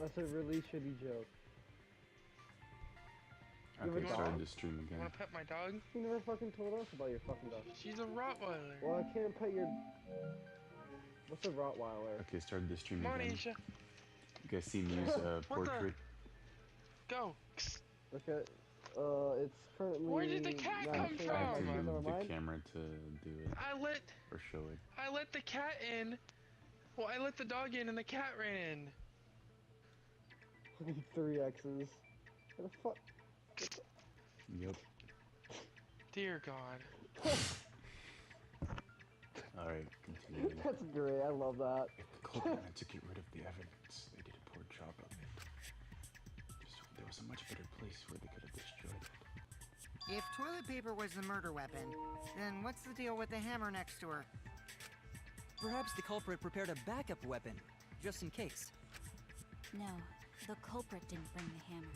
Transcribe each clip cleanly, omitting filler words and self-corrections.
That's a really shitty joke. Okay, started the stream again. Wanna pet my dog? You never fucking told us about your fucking dog. She's a Rottweiler. Well, I can't pet your... What's a Rottweiler? Okay, started the stream Come on, again. Asia. You guys see Mew's portrait? Go. Okay, it's currently... Where did the cat come from? I had to move the camera to do it. Or show it. I let the cat in. Well, I let the dog in and the cat ran in. 3 X's. What the fuck? Yep. Dear God. Alright, continue. That's great, I love that. If the culprit wanted to get rid of the evidence, they did a poor job of it. There was a much better place where they could have destroyed it. If toilet paper was the murder weapon, then what's the deal with the hammer next to her? Perhaps the culprit prepared a backup weapon, just in case. No, the culprit didn't bring the hammer.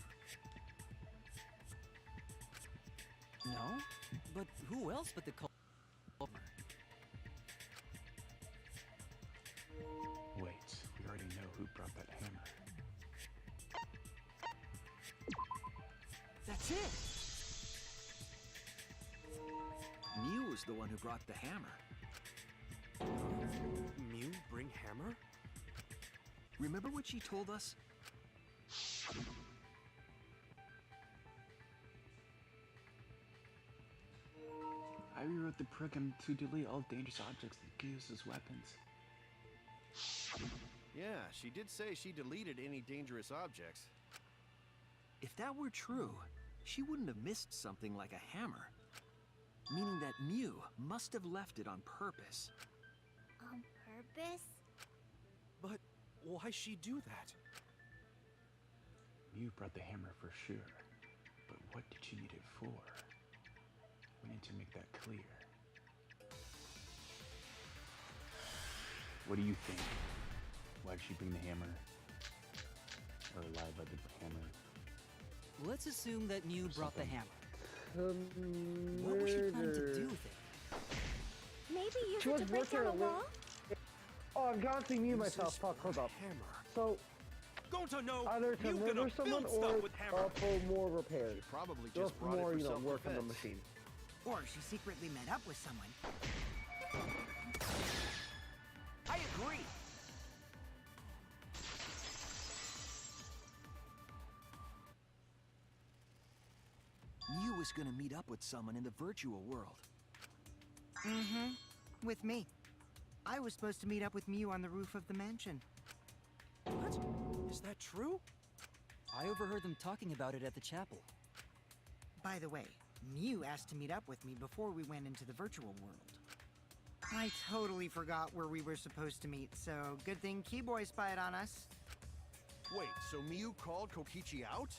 No? But who else but the culprit? Wait, we already know who brought that hammer. That's it! Mew was the one who brought the hammer. Mew bring hammer? Remember what she told us? I rewrote the program to delete all dangerous objects that could use as weapons. Yeah, she did say she deleted any dangerous objects. If that were true, she wouldn't have missed something like a hammer. Meaning that Mew must have left it on purpose. On purpose? But why she do that? Mew brought the hammer for sure, but what did she need it for? We need to make that clear. What do you think? Why did she bring the hammer? Or lie about the hammer? Let's assume that Mew brought the hammer. What What was she planning to do with it? Maybe use She it was to break working down a on wall? Oh, I've got to mute This myself. is Fuck, hold a up. Hammer. So, Going to know either to you murder gonna someone build stuff or with hammer. for more repairs. Probably just Just brought more, it for you know, work on the self-defense. machine. Or she secretly met up with someone. I agree! Mew was gonna meet up with someone in the virtual world. Mm-hmm. With me. I was supposed to meet up with Mew on the roof of the mansion. What? Is that true? I overheard them talking about it at the chapel. By the way, Mew asked to meet up with me before we went into the virtual world. I totally forgot where we were supposed to meet, so good thing Keyboy spied on us. Wait, so Mew called Kokichi out?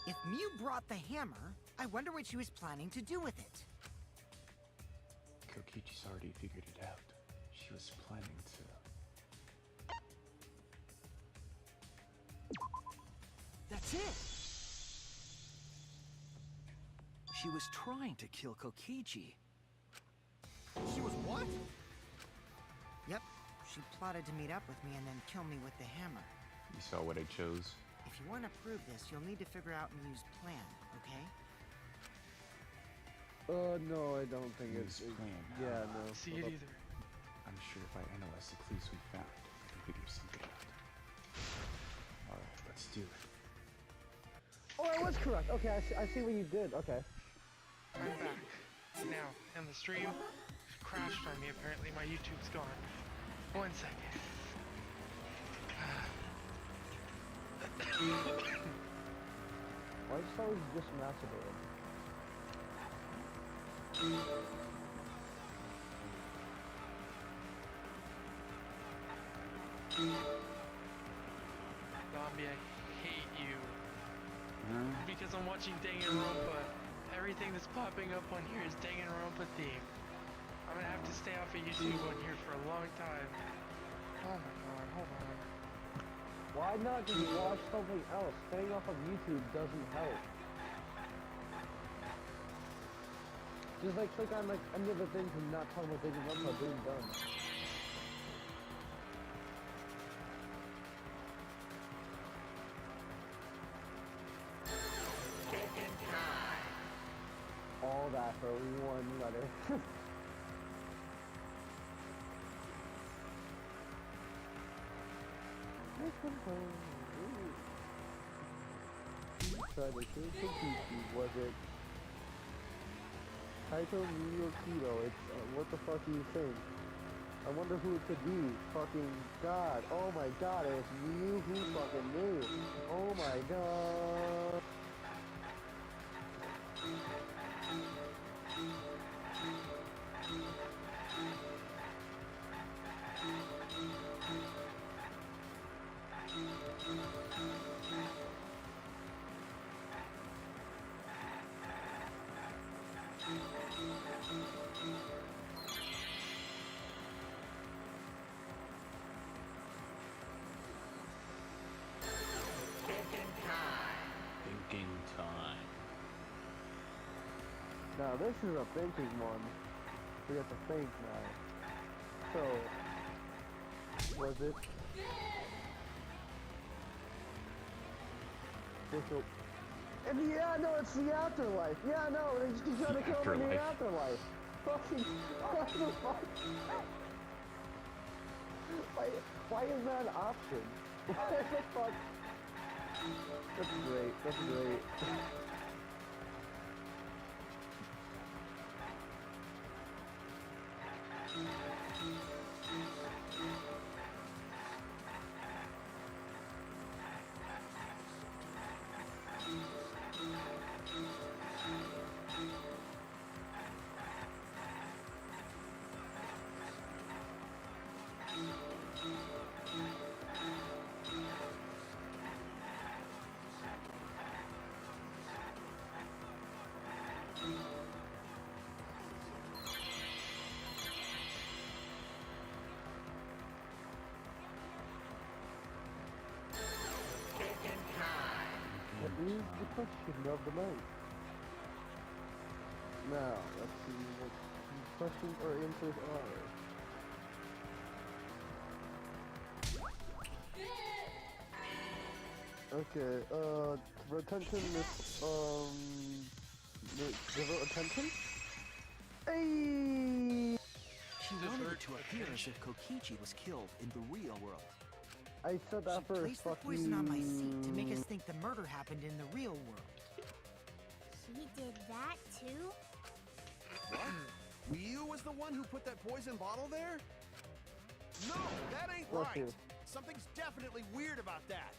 If Mew brought the hammer, I wonder what she was planning to do with it. Kokichi's already figured it out. She was planning to... That's it! She was trying to kill Kokichi. She was what? Yep, she plotted to meet up with me and then kill me with the hammer. You saw what I chose? If you want to prove this, you'll need to figure out Mew's plan, okay? No, I don't think it's... Mew's plan. Yeah, no. See it either. I'm sure if I analyze the clues we found, I can figure something out. Alright, let's do it. Oh, I was correct. Okay, I see what you did. Okay. I'm back. Now, and the stream crashed on me. Apparently my YouTube's gone. 1 second. Why is always just masturbating? Zombie, I hate you. Because I'm watching Danganronpa. Everything that's popping up on here is Danganronpa theme. I'm gonna have to stay off of YouTube on here for a long time. Oh my god, hold on. Why not just watch something else? Staying off of YouTube doesn't help. Just like click on like any other things and not talk about Danganronpa, boom, done. for one letter. Tried to kill Kokichi, was it Kaito Miyo Kido? It's, what the fuck are you saying? I wonder who it could be. Fucking god. Oh my god, it's you. Who fucking knew? Oh my god. Thinking time. Now this is a thinking one. We have to think now. So, was it? Yeah, no, it's the afterlife. Yeah, no, he's trying to kill him in the afterlife. Fucking, what the fuck? Why is that an option? What the fuck? That's great, that's great. That is the question of the night. Now, let's see what the questions or answers are. Okay, retention is, devote attention? Hey! She wanted it to appear as if Kokichi was killed in the real world. I said that She first, placed the fuck poison on my seat to make you. us think the murder happened in the real world. She did that too? What? Ryu was the one who put that poison bottle there? No, that ain't Bless right. you. Something's definitely weird about that.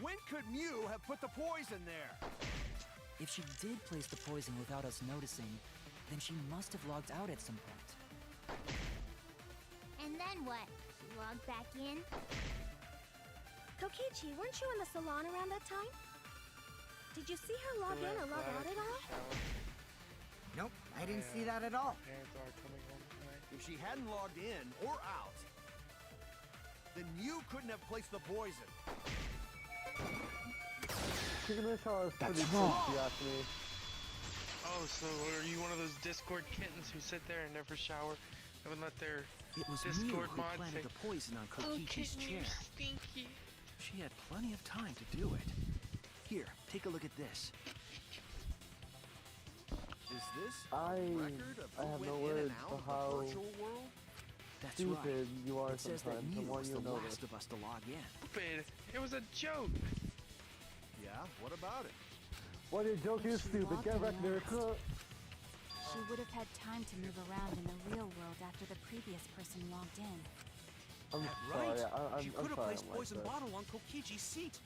When could Mew have put the poison there? If she did place the poison without us noticing, then she must have logged out at some point. And then what? She logged back in? Kokichi, weren't you in the salon around that time? Did you see her log in or log out at all? Nope, I didn't see that at all. Parents are coming home tonight. If she hadn't logged in or out, then Mew couldn't have placed the poison. Chicken and Shaw is pretty That's cool, wrong. if you ask me. Oh, so are you one of those Discord kittens who sit there and never shower and would let their It was Mew Discord who mod planted say, the poison on "Oh, Kokichi's kitten, chair. you're stinky." She had plenty of time to do it. Here, take a look at this. Is this I record of have who no went in words and out for of how the virtual world? That's stupid right. you are It says that sometimes, Mew the more was you the know last this. of us to log in. Stupid. It was a joke. Yeah, what about it? What your joke is She stupid, logged get in back there, last. cook. She would have had time to move around in the real world after the previous person logged in. I'm That sorry, right? She I'm could have sorry placed I'm like poison this. bottle on Kokichi's seat.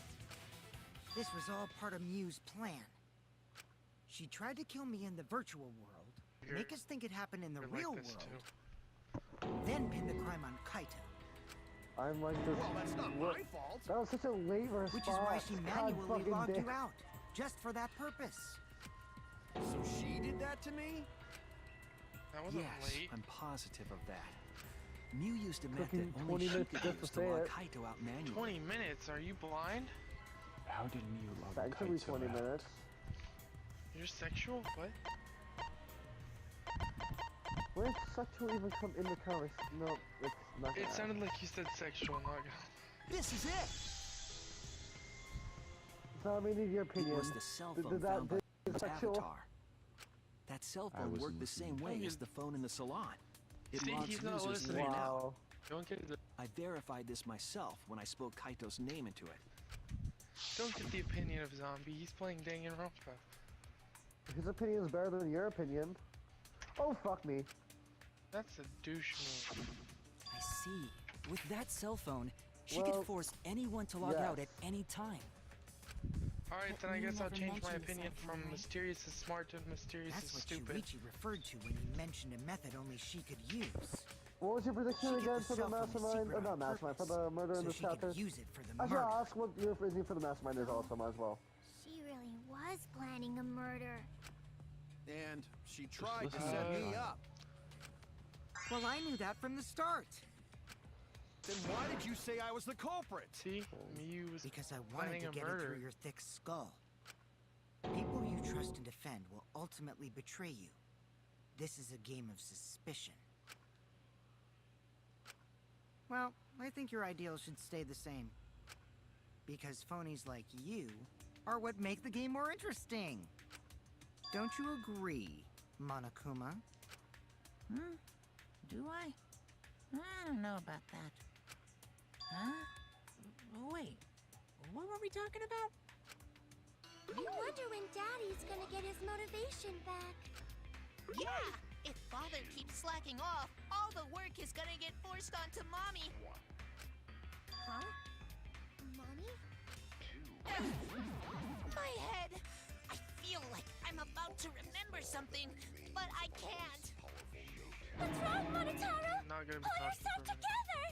This was all part of Mew's plan. She tried to kill me in the virtual world, make us think it happened in the You're real like this world, too. then pin the crime on Kaito, I'm like this. Well, that's not what- my fault. That was such a late response. which is why she God manually fucking logged damn. you out, just for that purpose. So she did that to me? That wasn't Yes, late. I'm positive of that. Mew used a Took method him only 20 she minutes could just to use to say log it. Kaito out manually. 20 minutes? Are you blind? How did Mew log Actually, Kaito 20 out? minutes. You're sexual? What? Where did sexual even come in the conversation? No, it's not gonna It happen. sounded like you said sexual, not gonna. This is it! So I need your opinion. It was the cell phone Did found by did his sexual? avatar. That cell I phone wasn't worked the same listening. way as the phone in the salon. It See, logs he's not users in listening. and out. Wow. Don't get the I verified this myself when I spoke Kaito's name into it. don't get the opinion of Zombie. He's playing Danganronpa. His opinion is better than your opinion. Oh fuck me. That's a douche move. I see. With that cell phone, she Well, could force anyone to log out yes. at any time. Alright, then I You guess I'll never change my mentioned opinion cell from phone, right? mysterious is smart to mysterious That's is what stupid. Shuichi referred to when he mentioned a method only she could use. What was your prediction She get again the for the cell phone mastermind? secret Or not on mastermind, for purpose, the murder in so this she chapter? could use it for the I should murder. ask what your reasoning for the mastermind is also, might as well. She really was planning a murder. And she tried to listen set to me it. up. Well, I knew that from the start. Then why did you say I was the culprit? See? Miyu was Because I wanted planning to a get it murder. through your thick skull. People you trust and defend will ultimately betray you. This is a game of suspicion. Well, I think your ideals should stay the same. Because phonies like you are what make the game more interesting. Don't you agree, Monokuma? Do I? I don't know about that. Huh? Wait, what were we talking about? I wonder when Daddy's gonna get his motivation back. Yeah! If Father keeps slacking off, all the work is gonna get forced onto Mommy. Huh? Mommy? My head! I feel like I'm about to remember something, but I can't. What's wrong, Monotaro? Not gonna be Pull talking yourself for a minute. together!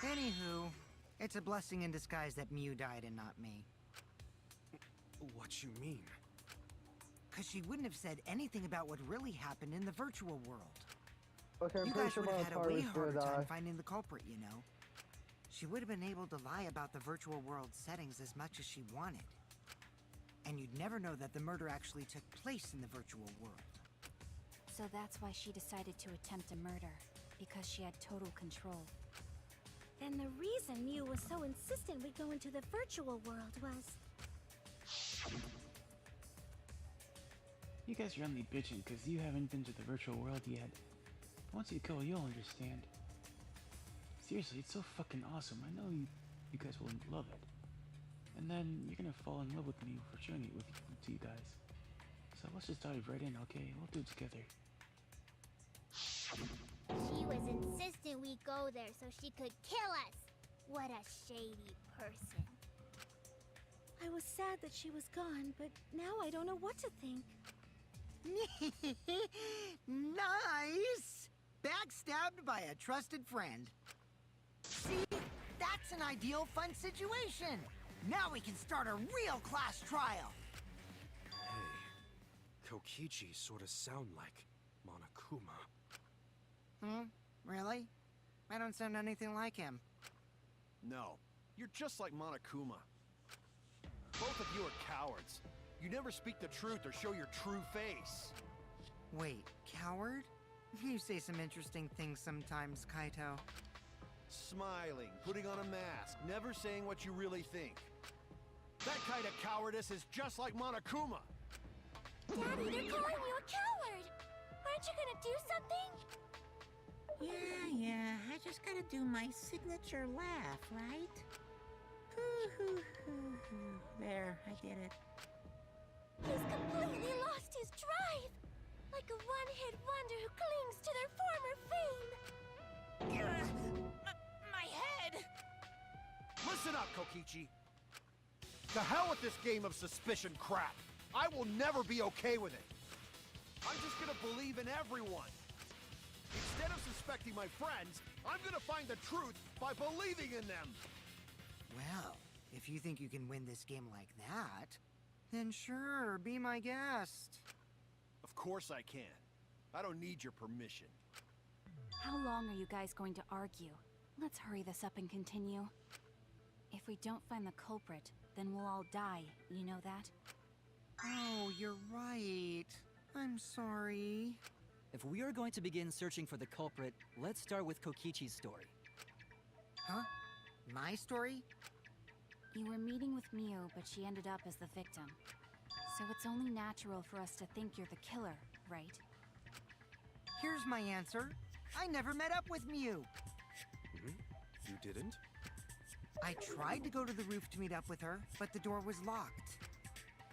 Anywho, it's a blessing in disguise that Mew died and not me. What you mean? Because she wouldn't have said anything about what really happened in the virtual world. Okay, I'm You pretty guys sure would have had a way Monotaro's gonna harder time die. finding the culprit, you know. She would have been able to lie about the virtual world settings as much as she wanted. And you'd never know that the murder actually took place in the virtual world. So that's why she decided to attempt a murder, because she had total control. And the reason Mew was so insistent we go into the virtual world was... You guys are only bitching because you haven't been to the virtual world yet. Once you go, you'll understand. Seriously, it's so fucking awesome. I know you guys will love it. And then you're gonna fall in love with me for showing it to you guys. So let's just dive right in, okay? We'll do it together. She was insistent we go there so she could kill us. What a shady person. I was sad that she was gone, but now I don't know what to think. Nice! Backstabbed by a trusted friend. See? That's an ideal fun situation! Now we can start a real class trial! Hey, Kokichi sort of sound like Monokuma. Really? I don't sound anything like him. No, you're just like Monokuma. Both of you are cowards. You never speak the truth or show your true face. Wait, coward? You say some interesting things sometimes, Kaito. Smiling, putting on a mask, never saying what you really think. That kind of cowardice is just like Monokuma. Daddy, they're calling you a coward! Aren't you gonna do something? Yeah, I just gotta do my signature laugh, right? Hoo. There, I did it. He's completely lost his drive! Like a one-hit wonder who clings to their former fame! My head! Listen up, Kokichi. To hell with this game of suspicion crap. I will never be okay with it. I'm just gonna believe in everyone. Instead of suspecting my friends, I'm gonna find the truth by believing in them. Well, if you think you can win this game like that, then sure, be my guest. Of course I can. I don't need your permission. How long are you guys going to argue? Let's hurry this up and continue. If we don't find the culprit, then we'll all die, you know that? Oh, you're right. I'm sorry. If we are going to begin searching for the culprit, let's start with Kokichi's story. Huh? My story? You were meeting with Miu, but she ended up as the victim. So it's only natural for us to think you're the killer, right? Here's my answer. I never met up with Miu. You didn't? I tried to go to the roof to meet up with her, but the door was locked.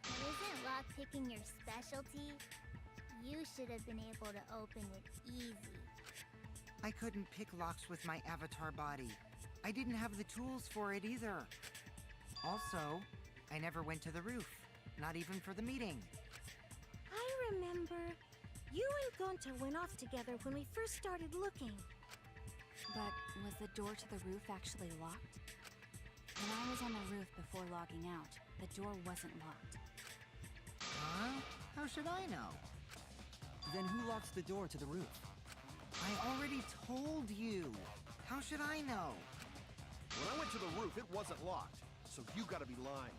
Isn't lockpicking your specialty? You should have been able to open it easy. I couldn't pick locks with my avatar body. I didn't have the tools for it either. Also, I never went to the roof, not even for the meeting. I remember. You and Gonta went off together when we first started looking. But was the door to the roof actually locked? When I was on the roof before logging out, the door wasn't locked. Huh? How should I know? Then who locks the door to the roof? I already told you. How should I know? When I went to the roof, it wasn't locked. So you gotta be lying.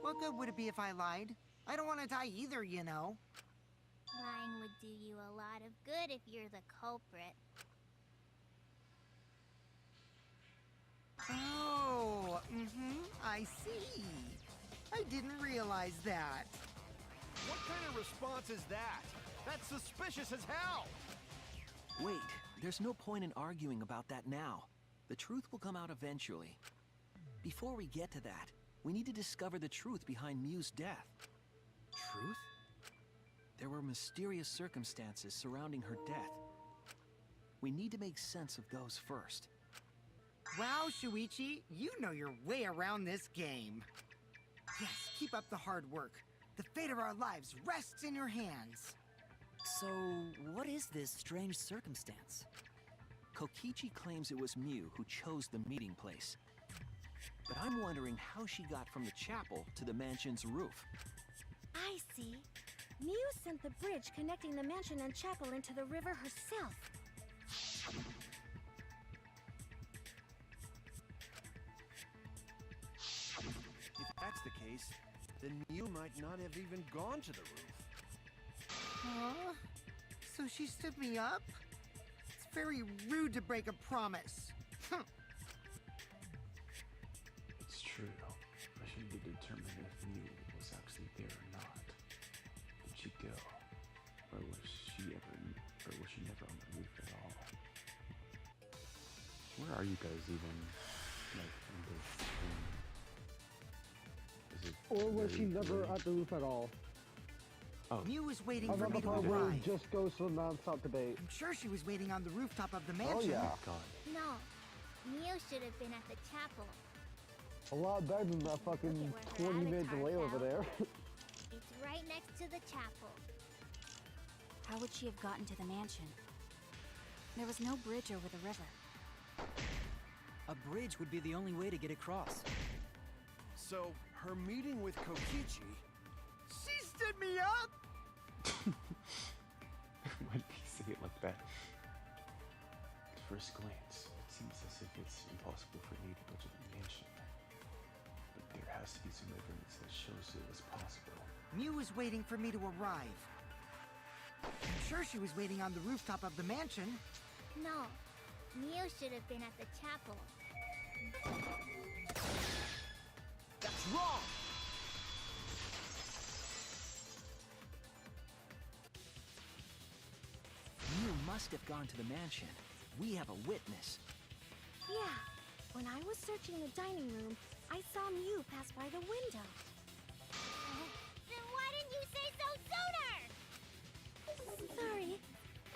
What good would it be if I lied? I don't want to die either, you know. Lying would do you a lot of good if you're the culprit. Oh, I see. I didn't realize that. What kind of response is that? That's suspicious as hell! Wait, there's no point in arguing about that now. The truth will come out eventually. Before we get to that, we need to discover the truth behind Miu's death. Truth? There were mysterious circumstances surrounding her death. We need to make sense of those first. Wow, Shuichi, you know your way around this game. Yes, keep up the hard work. The fate of our lives rests in your hands. So, what is this strange circumstance? Kokichi claims it was Miu who chose the meeting place. But I'm wondering how she got from the chapel to the mansion's roof. I see. Miu sent the bridge connecting the mansion and chapel into the river herself. If that's the case, then Miu might not have even gone to the roof. Huh? So she stood me up? It's very rude to break a promise. It's true, but she need to determine if Miu was actually there or not. Did she go? Or was she never on the roof at all? Where are you guys even, like, in this thing? Is it Or was she never really- at the roof at all? Oh. Miu was waiting I'm for on me the to part where it arrive. just goes to the non-stop debate. I'm sure she was waiting on the rooftop of the mansion. Oh yeah. God. No, Miu should have been at the chapel. A lot better than that fucking Look at where her 20-minute avatar delay over fell. there. It's right next to the chapel. How would she have gotten to the mansion? There was no bridge over the river. A bridge would be the only way to get across. So, her meeting with Kokichi... She stood me up! Why did he say it like that? At first glance, it seems as if it's impossible for me to go to the mansion. But there has to be some evidence that shows it was possible. Miu was waiting for me to arrive. I'm sure she was waiting on the rooftop of the mansion. No, Miu should have been at the chapel. That's wrong! Miu must have gone to the mansion. We have a witness. Yeah, when I was searching the dining room, I saw Miu pass by the window. Then why didn't you say so sooner? Sorry,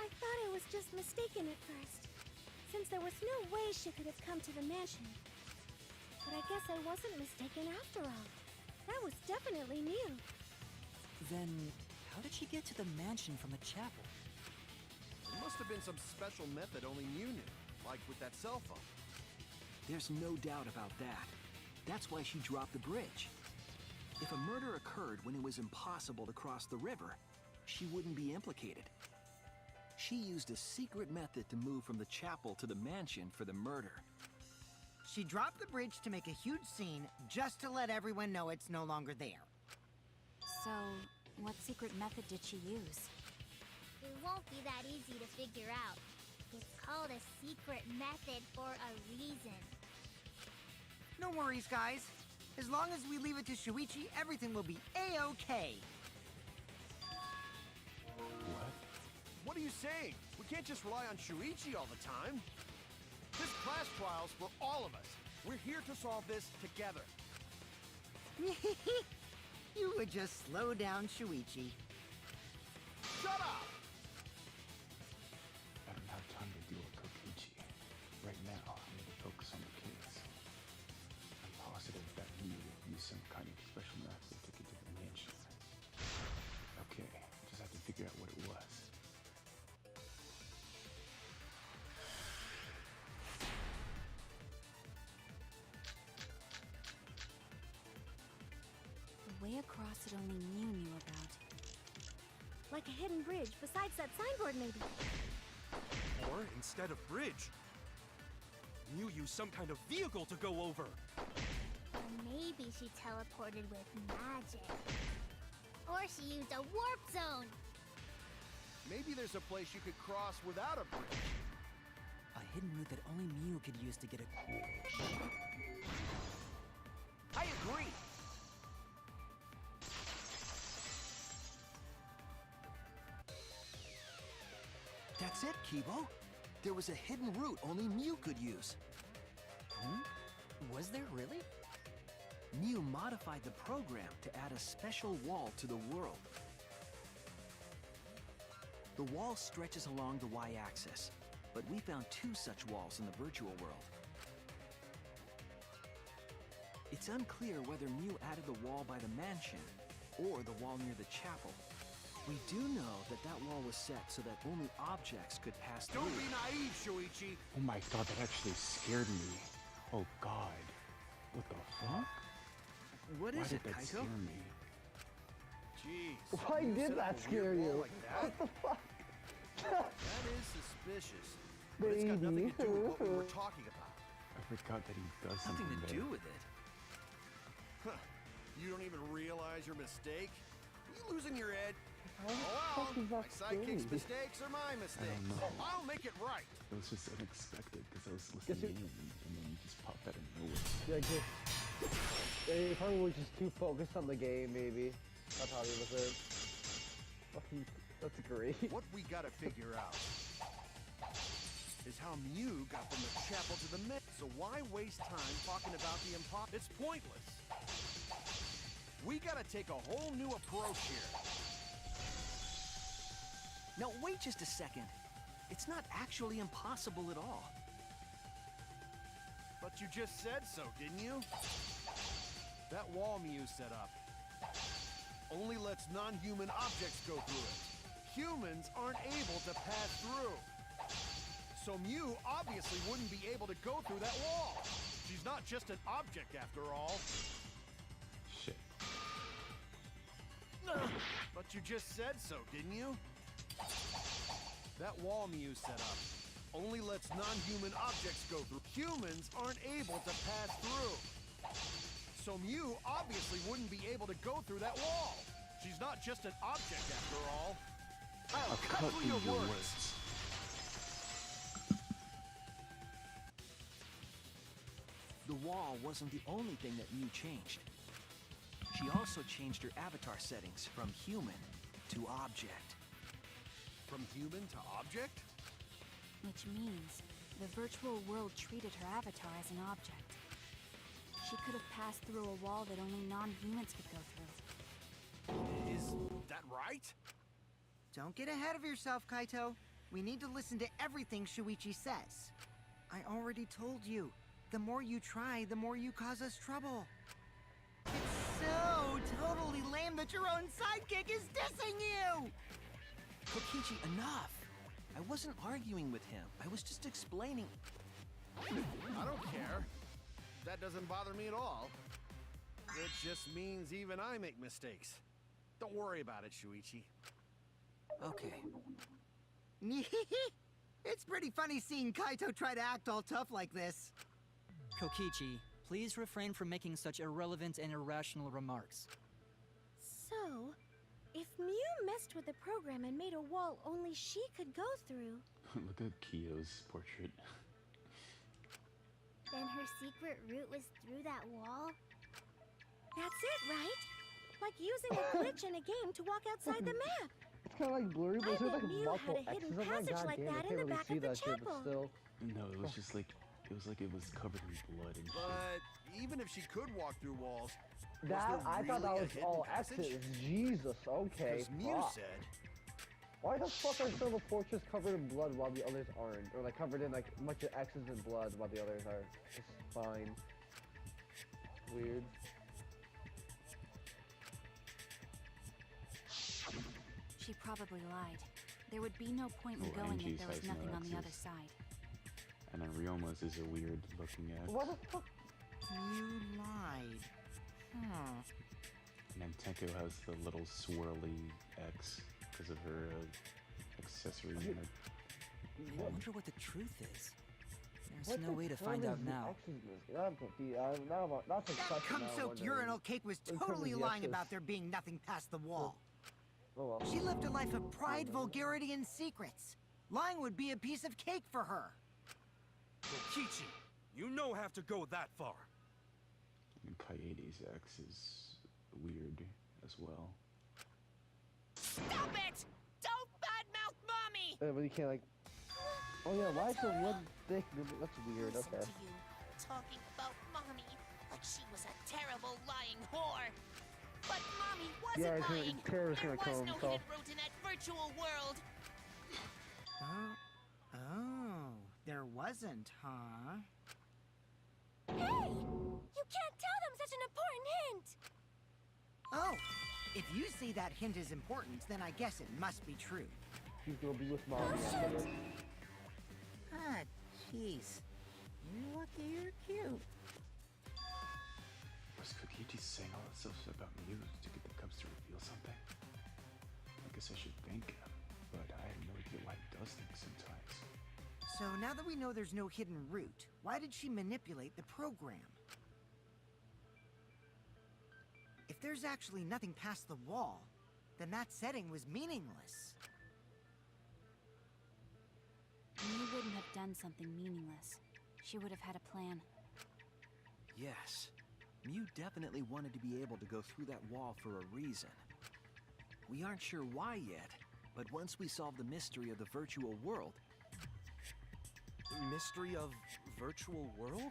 I thought I was just mistaken at first, since there was no way she could have come to the mansion. But I guess I wasn't mistaken after all. That was definitely Miu. Then, how did she get to the mansion from the chapel? There must have been some special method only Miu knew, like with that cell phone. There's no doubt about that. That's why she dropped the bridge. If a murder occurred when it was impossible to cross the river, she wouldn't be implicated. She used a secret method to move from the chapel to the mansion for the murder. She dropped the bridge to make a huge scene, just to let everyone know it's no longer there. So, what secret method did she use? It won't be that easy to figure out. It's called a secret method for a reason. No worries, guys. As long as we leave it to Shuichi, everything will be A-okay. What? What are you saying? We can't just rely on Shuichi all the time. This class trial's for all of us. We're here to solve this together. You would just slow down Shuichi. Shut up! I don't have time to deal with Kokichi. Right now, I need to focus on the kids. I'm positive that you use some kind of special method to get to the mansion. Okay, just have to figure out what it was. The way across it only Mew knew about. Like a hidden bridge besides that signboard, maybe. Or instead of bridge, you use some kind of vehicle to go over. Or maybe she teleported with magic. Or she used a warp zone. Maybe there's a place you could cross without a bridge. A hidden route that only Mew could use to get a... I agree. That's it, Kibo. There was a hidden route only Mew could use. Was there really? Mew modified the program to add a special wall to the world. The wall stretches along the y-axis, but we found 2 such walls in the virtual world. It's unclear whether Mew added the wall by the mansion or the wall near the chapel. We do know that that wall was set so that only objects could pass through. Don't be naive, Shuichi. Oh my god, that actually scared me. Oh god. What the fuck? What Why is did it, that Kaito? scare me? Jeez. Why you did set that up a scare weird you? wall like that? What the fuck? That is suspicious. But it's got nothing to do with what we were talking about. I forgot that he does Nothing something to there. do with it. Huh. You don't even realize your mistake? Are you losing your head? How the Oh fuck is well, that my sidekick's scary? mistakes are my mistakes. know. I'll make it right. It was just unexpected because I was Guess listening in and then you just popped out of nowhere. Yeah, he probably was just too focused on the game, maybe. That's how he was it. Fucking, that's great. What we gotta figure out is how Mew got from the chapel to the med. So why waste time talking about the impossible? It's pointless. We gotta take a whole new approach here. Now wait just a second. It's not actually impossible at all. But you just said so, didn't you? That wall Mew set up only lets non-human objects go through it. Humans aren't able to pass through. So Mew obviously wouldn't be able to go through that wall. She's not just an object after all. Shit. But you just said so, didn't you? That wall Mew set up only lets non-human objects go through. Humans aren't able to pass through. So Mew obviously wouldn't be able to go through that wall. She's not just an object after all. I'll cut through your words. The wall wasn't the only thing that Mew changed. She also changed her avatar settings from human to object. From human to object? Which means the virtual world treated her avatar as an object. She could have passed through a wall that only non-humans could go through. Is that right? Don't get ahead of yourself, Kaito. We need to listen to everything Shuichi says. I already told you, the more you try, the more you cause us trouble. It's so totally lame that your own sidekick is dissing you! Kokichi, enough! I wasn't arguing with him. I was just explaining. I don't care. That doesn't bother me at all. It just means even I make mistakes. Don't worry about it, Shuichi. Okay. It's pretty funny seeing Kaito try to act all tough like this. Kokichi, please refrain from making such irrelevant and irrational remarks. So, If Mew messed with the program and made a wall only she could go through, Look at Kiyo's portrait. Then her secret route was through that wall? that's it, right? Like using a glitch in a game to walk outside the map. It's kind of like blurry, but I there's bet like Mew multiple had a hidden X's. I'm like, passage God like damn, that I in can't the really back see of the that shit, but chapel. still. No, it was just like it was covered in blood and shit. But even if she could walk through walls, That, I thought that was all passage? X's. Jesus, okay. Because Mew Fuck. said, Why the fuck are some of the portraits covered in blood while the others aren't? Or like covered in like a bunch of X's and blood while the others are just fine. Weird. She probably lied. There would be no point in Oh, going Angie's if there was has no nothing on the other X's. side. And then Ryoma's is a weird looking X. What the fuck? You lied. Hmm. And then Tenko has the little swirly X because of her accessory in her. I wonder what the truth is. There's What no the way to hell find is out the now. X's in this? I'm confused. That's a That question now, cum-soaked wondering. urinal cake was In terms of totally the lying X's. about there being nothing past the wall. Oh well. She lived a life of pride, vulgarity, and secrets. Lying would be a piece of cake for her. Kokichi, you no have to go that far. And Kaede's X is weird as well. Stop it! Don't badmouth Mommy! But you can't like. Oh yeah, why is the wood thick? That's weird. Listen Okay. to you, talking about Mommy like she was a terrible lying whore. But Mommy wasn't Yeah, lying. Tara's There gonna was kill no himself. hidden route in that virtual world. Oh, there wasn't, huh? Hey! You can't tell them such an important hint! Oh, if you say that hint is important, then I guess it must be true. She's gonna be with mommy after this. Ah, jeez. You're lucky you're cute. Was Kokichi saying all that stuff about Mew to get the cubs to reveal something? I guess I should thank him, but I have no idea why he does things sometimes. So now that we know there's no hidden route, why did she manipulate the program? If there's actually nothing past the wall, then that setting was meaningless. Mew wouldn't have done something meaningless. She would have had a plan. Yes. Mew definitely wanted to be able to go through that wall for a reason. We aren't sure why yet, but once we solve the mystery of the virtual world... Mystery of virtual world?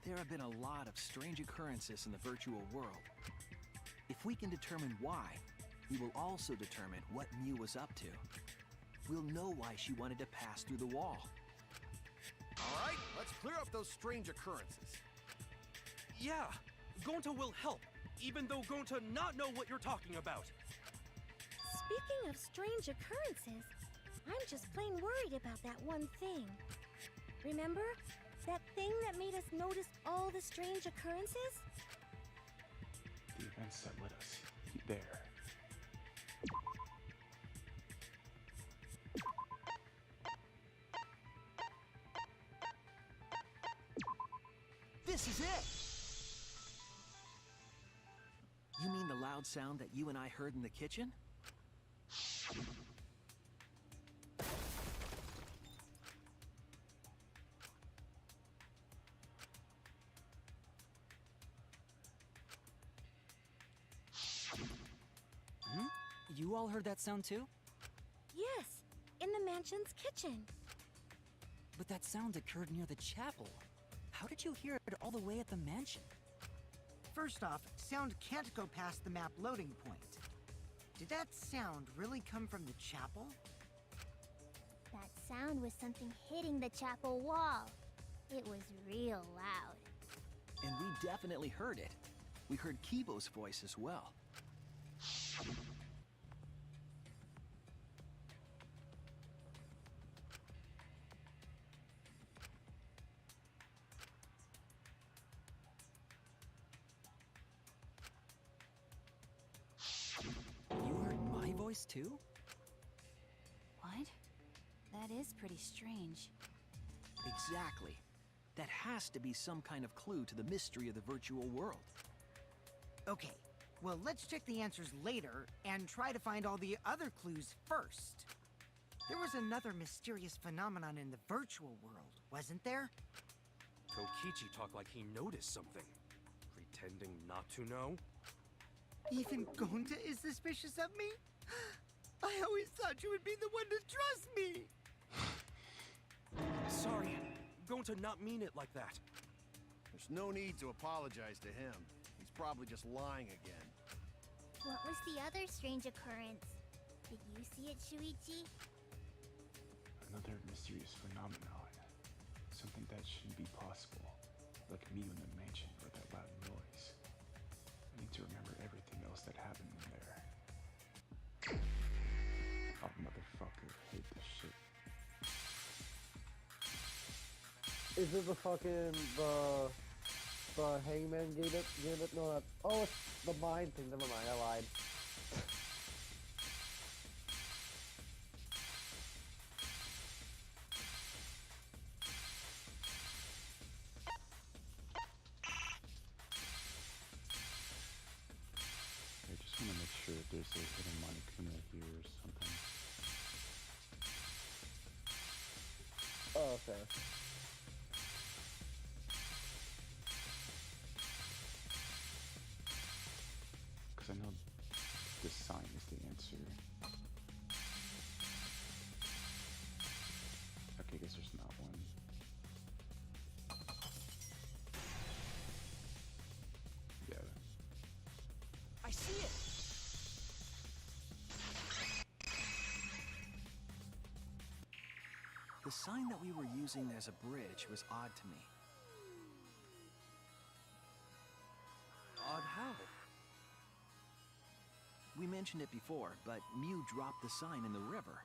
There have been a lot of strange occurrences in the virtual world. If we can determine why, we will also determine what Mew was up to. We'll know why she wanted to pass through the wall. all right, let's clear up those strange occurrences. Yeah, Gonta will help, even though Gonta not know what you're talking about. Speaking of strange occurrences, I'm just plain worried about that one thing. Remember? That thing that made us notice all the strange occurrences? The events that led us there. This is it! You mean the loud sound that you and I heard in the kitchen? You all heard that sound too? Yes, in the mansion's kitchen. But that sound occurred near the chapel. How did you hear it all the way at the mansion? First off, sound can't go past the map loading point. Did that sound really come from the chapel? That sound was something hitting the chapel wall. It was real loud. And we definitely heard it. We heard Kibo's voice as well. You heard my voice too? What? That is pretty strange. Exactly. That has to be some kind of clue to the mystery of the virtual world. Okay, Well, let's check the answers later and try to find all the other clues first. There was another mysterious phenomenon in the virtual world, wasn't there? Kokichi talked like he noticed something. Pretending not to know? Even Gonta is suspicious of me? I always thought you would be the one to trust me! Sorry, going to not mean it like that. There's no need to apologize to him. He's probably just lying again. What was the other strange occurrence? Did you see it, Shuichi? Another mysterious phenomenon. Something that shouldn't be possible. Like me in the mansion or that loud noise. I need to remember everything else that happened in there. Oh, motherfucker. Hate this shit. Is it the fucking, the Hangman gambit? No, that's, oh, it's the mind thing. Never mind, I lied. I just want to make sure that there's a hidden Monokuma here or something. Oh, okay. Because I know this sign is the answer. Okay, I guess there's not one. Yeah. I see it! The sign that we were using as a bridge was odd to me. Odd how? We mentioned it before, but Mew dropped the sign in the river.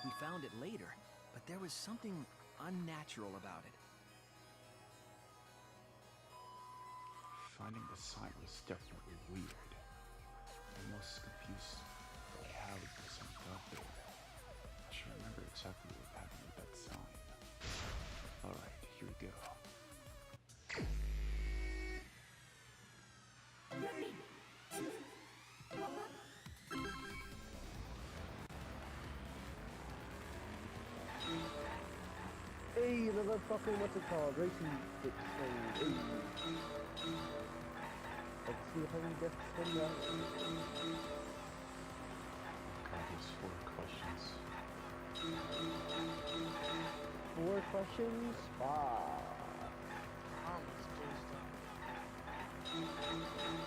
We found it later, but there was something unnatural about it. Finding the sign was definitely weird. I'm most confused by how the sign got there. I should remember exactly what happened with that sign. Alright, here we go. Hey, another fucking, what's it called? Racing stick thing. Hey. Let's see if I can get some God, there's 4 questions. 4 questions? Wow.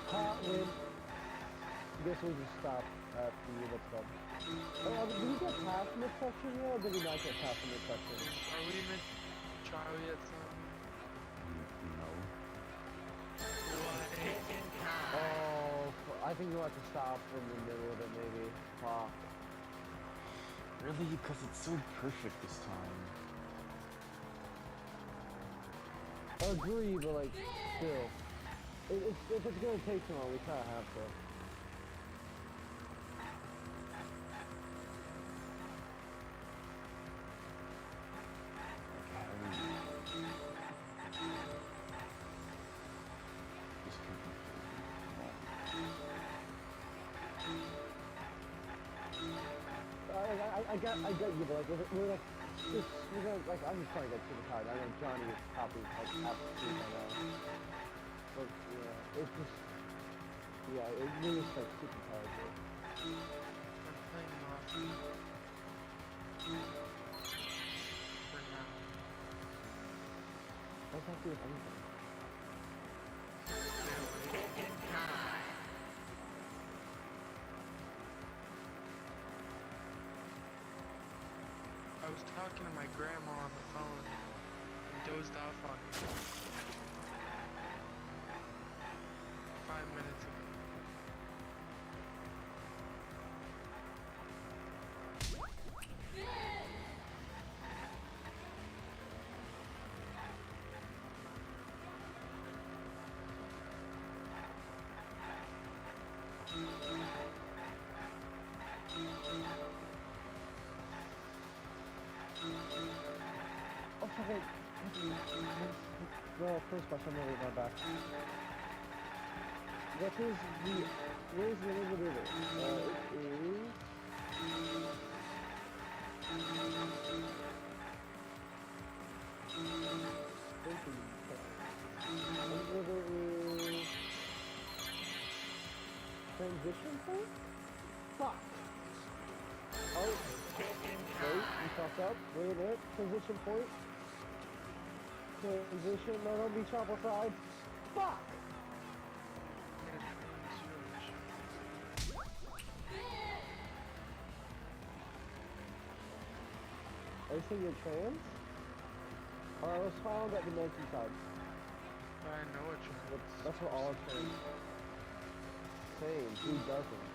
Hot win. Guess we'll just stop at the, what's called. Did we get past the question yet, or did we not get past the question? Are we in trial yet, son? No. Oh, I think we'll have to stop in the middle of it, maybe. Fuck. Really? Because it's so perfect this time. Agree, but like, still. If it's gonna take too long, we kinda have to. I get you, but like, we're like, we're gonna, like, I'm just trying to get super tired. I know Johnny is probably, like, absolutely right now. But, yeah, it's just, yeah, it really is, like, super tired, dude. I'm playing off for now. What's that do with anything? I was talking to my grandma on the phone and dozed off on me 5 minutes ago. Okay, well, first question, I'm gonna read my back. What is the, where's the name of the river? It is... The river is... Transition point? Fuck! Oh, wait, you fucked up. Wait a minute. Transition point. Transition, no, don't be chopper side. Fuck! Are you saying you're trans? Alright, let's find that dimension side. I know what you're That's what all trans. Same, who doesn't?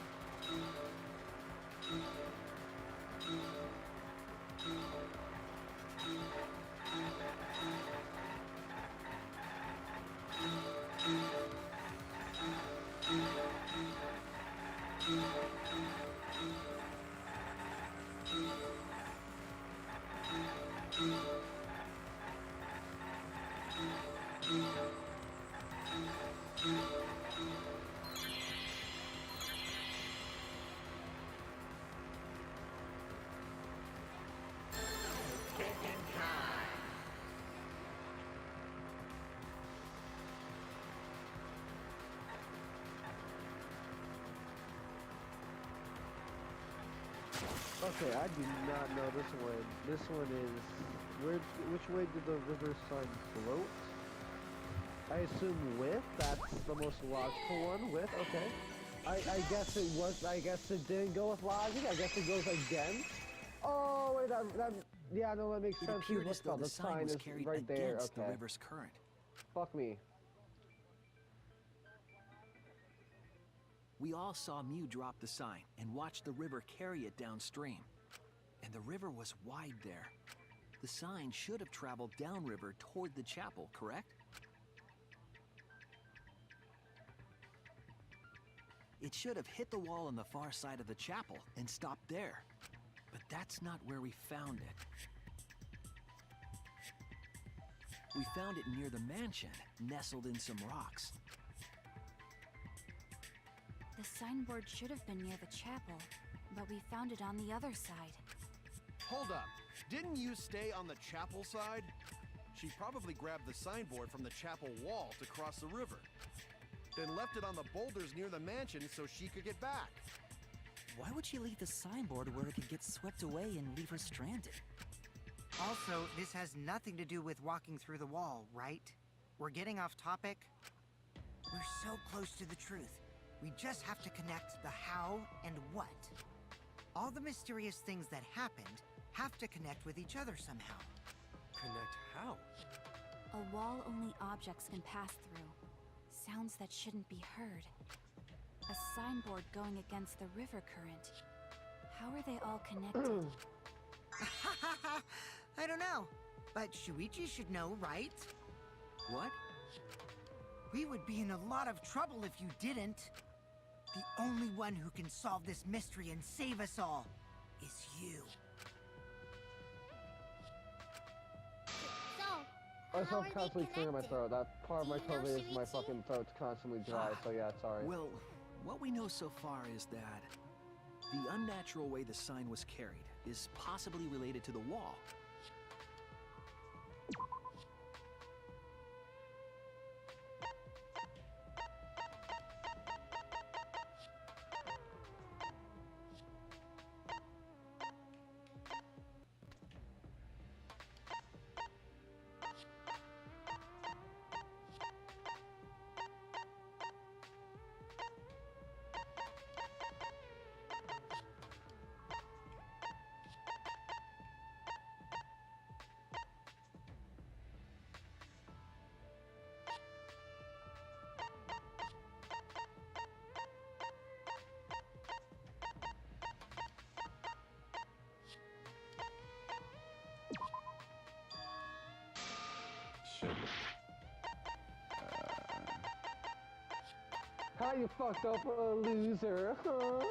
Okay, I do not know this one. This one is... which way did the river sun float? I assume with? That's the most logical one. With? Okay. I guess it was... I guess it didn't go with logic. I guess it goes against. Oh, wait, that... Yeah, no, that makes It sense. appeared What's as though the the sign was is carried right there. against the Okay. river's current. Fuck me. We all saw Mew drop the sign and watch the river carry it downstream. And the river was wide there. The sign should have traveled downriver toward the chapel, correct? It should have hit the wall on the far side of the chapel and stopped there. But that's not where we found it. We found it near the mansion, nestled in some rocks. The signboard should have been near the chapel, but we found it on the other side. Hold up. Didn't you stay on the chapel side? She probably grabbed the signboard from the chapel wall to cross the river. Then left it on the boulders near the mansion so she could get back. Why would she leave the signboard where it could get swept away and leave her stranded? Also, this has nothing to do with walking through the wall, right? We're getting off topic. We're so close to the truth. We just have to connect the how and what. All the mysterious things that happened have to connect with each other somehow. Connect how? A wall only objects can pass through. Sounds that shouldn't be heard. A signboard going against the river current. How are they all connected? I don't know, but Shuichi should know, right? What? We would be in a lot of trouble if you didn't. The only one who can solve this mystery and save us all is you. So, I'm how are they constantly clearing my connected? throat. That part of my Do you know throat is my Shuichi? fucking throat's constantly dry, so yeah, sorry. Well, what we know so far is that the unnatural way the sign was carried is possibly related to the wall. How you fucked up a loser, huh?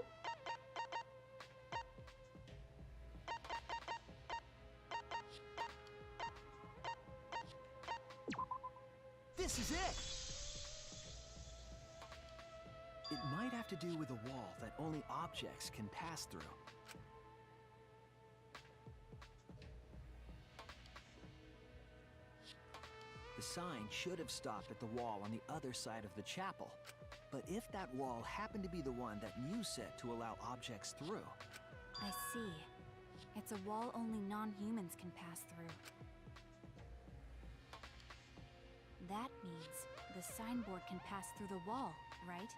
This is it! It might have to do with a wall that only objects can pass through. The sign should have stopped at the wall on the other side of the chapel. But if that wall happened to be the one that Mew set to allow objects through... I see. It's a wall only non-humans can pass through. That means the signboard can pass through the wall, right?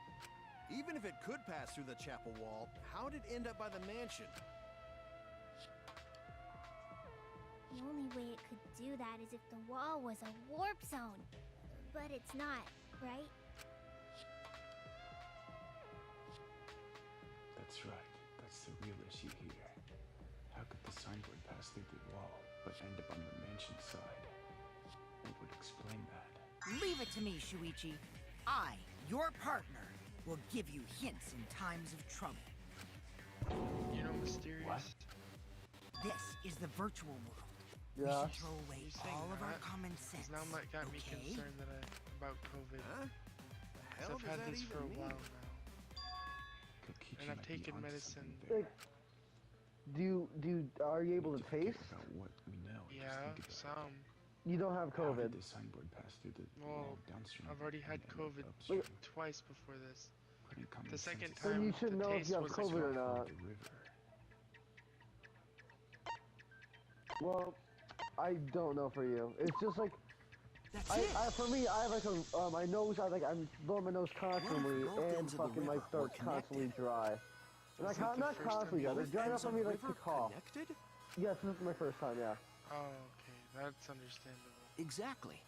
Even if it could pass through the chapel wall, how did it end up by the mansion? The only way it could do that is if the wall was a warp zone. But it's not, right? That's right. That's the real issue here. How could the signboard pass through the wall, but end up on the mansion side? What would explain that? Leave it to me, Shuichi. I, your partner, will give you hints in times of trouble. You know, mysterious. What? This is the virtual world. Yeah. We should throw away You saying all of our that? common 'Cause sense. now that got me okay? concerned about COVID. Huh? The 'Cause hell I've does had that this even for a mean? while now. Kokichi And I've might be taken onto medicine. something there. Are you able We to need forget taste? about what we know and just Yeah, think about some. You don't have How did COVID. the signboard pass through the Well, wall downstream? I've already had and end up COVID upstream? twice before this. Putting common The sense second aside, Then you time, should the know if taste you have wasn't COVID or good. not. the river. Well, I don't know for you. It's just like That's I it! for me, I have like a my nose. I'm blowing my nose constantly What if both and ends of the fucking like river starts were constantly connected? dry. And Is it the not first time constantly you dry. They're lived dry in enough for me like to river cough. connected? Yes, this is my first time. Yeah. Oh, okay. That's understandable. Exactly.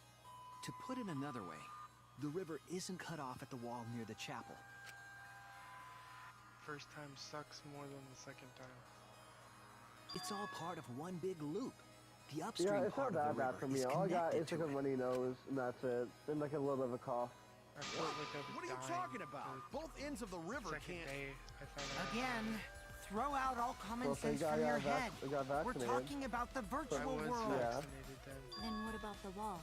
To put it another way, the river isn't cut off at the wall near the chapel. First time sucks more than the second time. It's all part of one big loop. The upstream Yeah, it's part not of that the bad river for me. is All I got connected is like to a it. runny nose, and that's it. And like a little bit of a cough. I felt like I was What are you dying talking about? for Both ends of the the river second can't... day I found out. Again, throw out all common Well, sense thank God from I your got head. I got We're vaccinated. talking about the I virtual was world. Yeah. vaccinated then. Then what about the wall?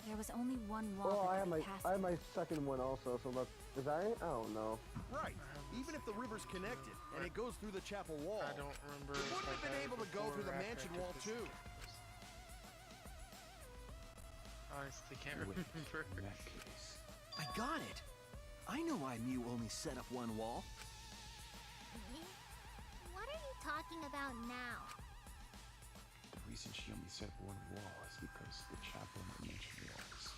There was only one wall Well, that I could have be passed I have my second one also. So let's. Is that it? I don't know. Right. Even if the river's connected and it goes through the chapel wall, I don't remember. it if wouldn't I have been got it able to go before through the or after mansion I took wall this too. Honestly, can't Wait, remember. in that case, I got it! I know why Mew only set up one wall. What are you talking about now? the reason she only set up one wall is because the chapel and the mansion walls.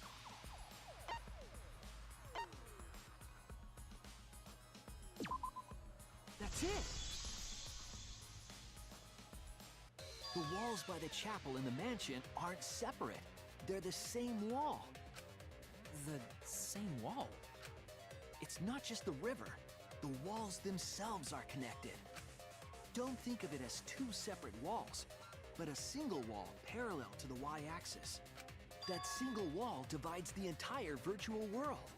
That's it! The walls by the chapel and the mansion aren't separate. They're the same wall. The same wall? It's not just the river. The walls themselves are connected. Don't think of it as two separate walls, but a single wall parallel to the y-axis. That single wall divides the entire virtual world.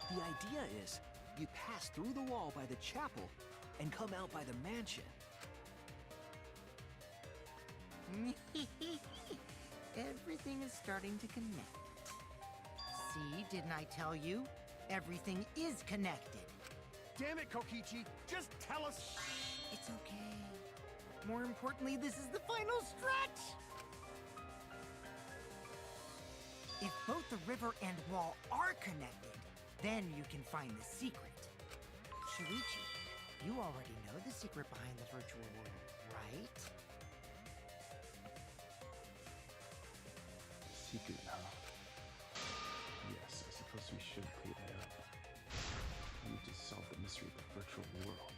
The idea is, you pass through the wall by the chapel and come out by the mansion. Everything is starting to connect. See, didn't I tell you? Everything is connected. Damn it, Kokichi! Just tell us... It's okay. More importantly, this is the final stretch! If both the river and wall are connected, then you can find the secret. Shuichi, you already know the secret behind the virtual world, right? Secret, huh? Yes, I suppose we should clear that up. We need to solve the mystery of the virtual world.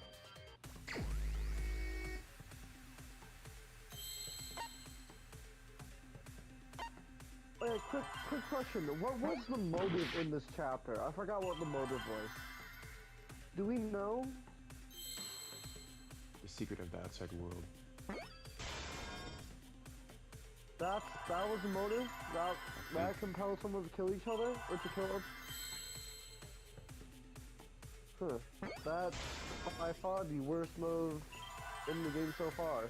Quick question. What was the motive in this chapter? I forgot what the motive was. Do we know? The secret of the outside world. That was the motive? That compelled someone to kill each other? Or to kill... Huh. That's by far the worst move in the game so far.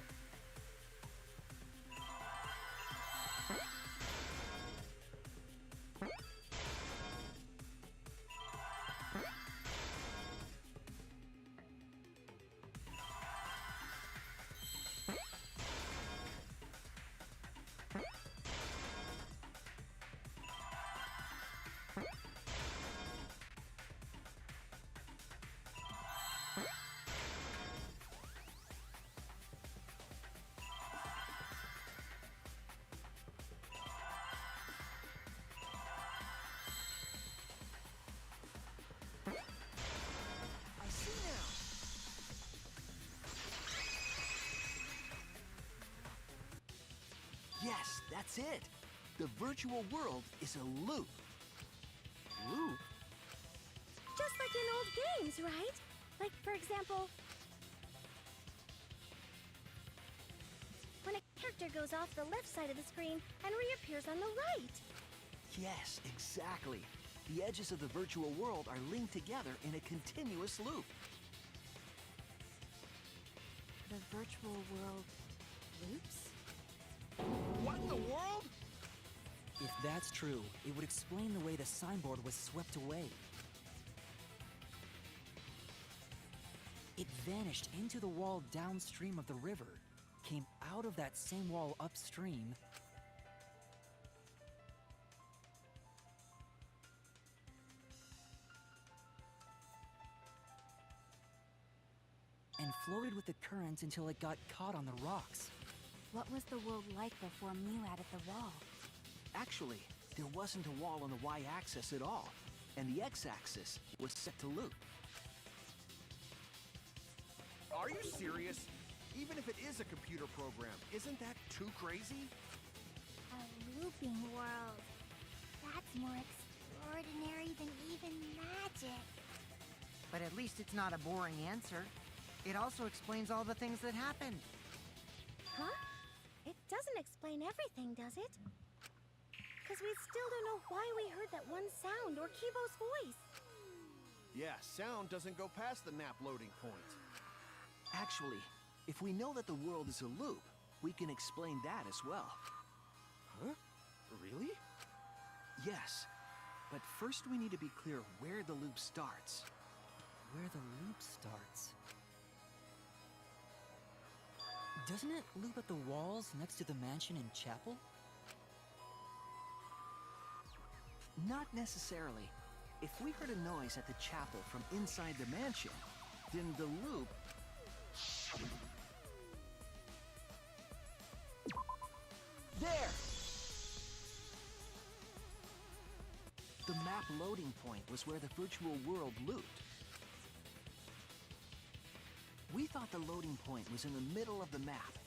Yes, that's it. The virtual world is a loop. Loop? Just like in old games, right? Like, for example, when a character goes off the left side of the screen and reappears on the right. Yes, exactly. The edges of the virtual world are linked together in a continuous loop. The virtual world loops? What in the world? If that's true, it would explain the way the signboard was swept away. It vanished into the wall downstream of the river, came out of that same wall upstream, and floated with the current until it got caught on the rocks. What was the world like before Mew added the wall? Actually, there wasn't a wall on the y-axis at all, and the x-axis was set to loop. Are you serious? Even if it is a computer program, isn't that too crazy? A looping world. That's more extraordinary than even magic. But at least it's not a boring answer. It also explains all the things that happened. Huh? It doesn't explain everything, does it? Because we still don't know why we heard that one sound or Kibo's voice. Yeah, sound doesn't go past the map loading point. Actually, if we know that the world is a loop, we can explain that as well. Huh? Really? Yes, but first we need to be clear where the loop starts. Where the loop starts. Doesn't it loop at the walls next to the mansion and chapel? Not necessarily. If we heard a noise at the chapel from inside the mansion, then the loop... There! The map loading point was where the virtual world looped. We thought the loading point was in the middle of the map.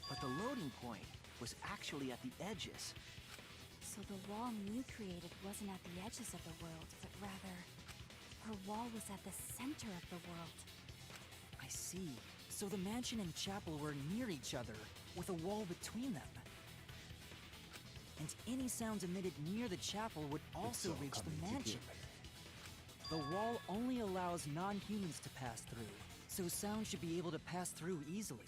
But the loading point was actually at the edges. So the wall Mew created wasn't at the edges of the world, but rather, her wall was at the center of the world. I see. So the mansion and chapel were near each other, with a wall between them. And any sounds emitted near the chapel would also reach the mansion. The wall only allows non-humans to pass through, so sound should be able to pass through easily.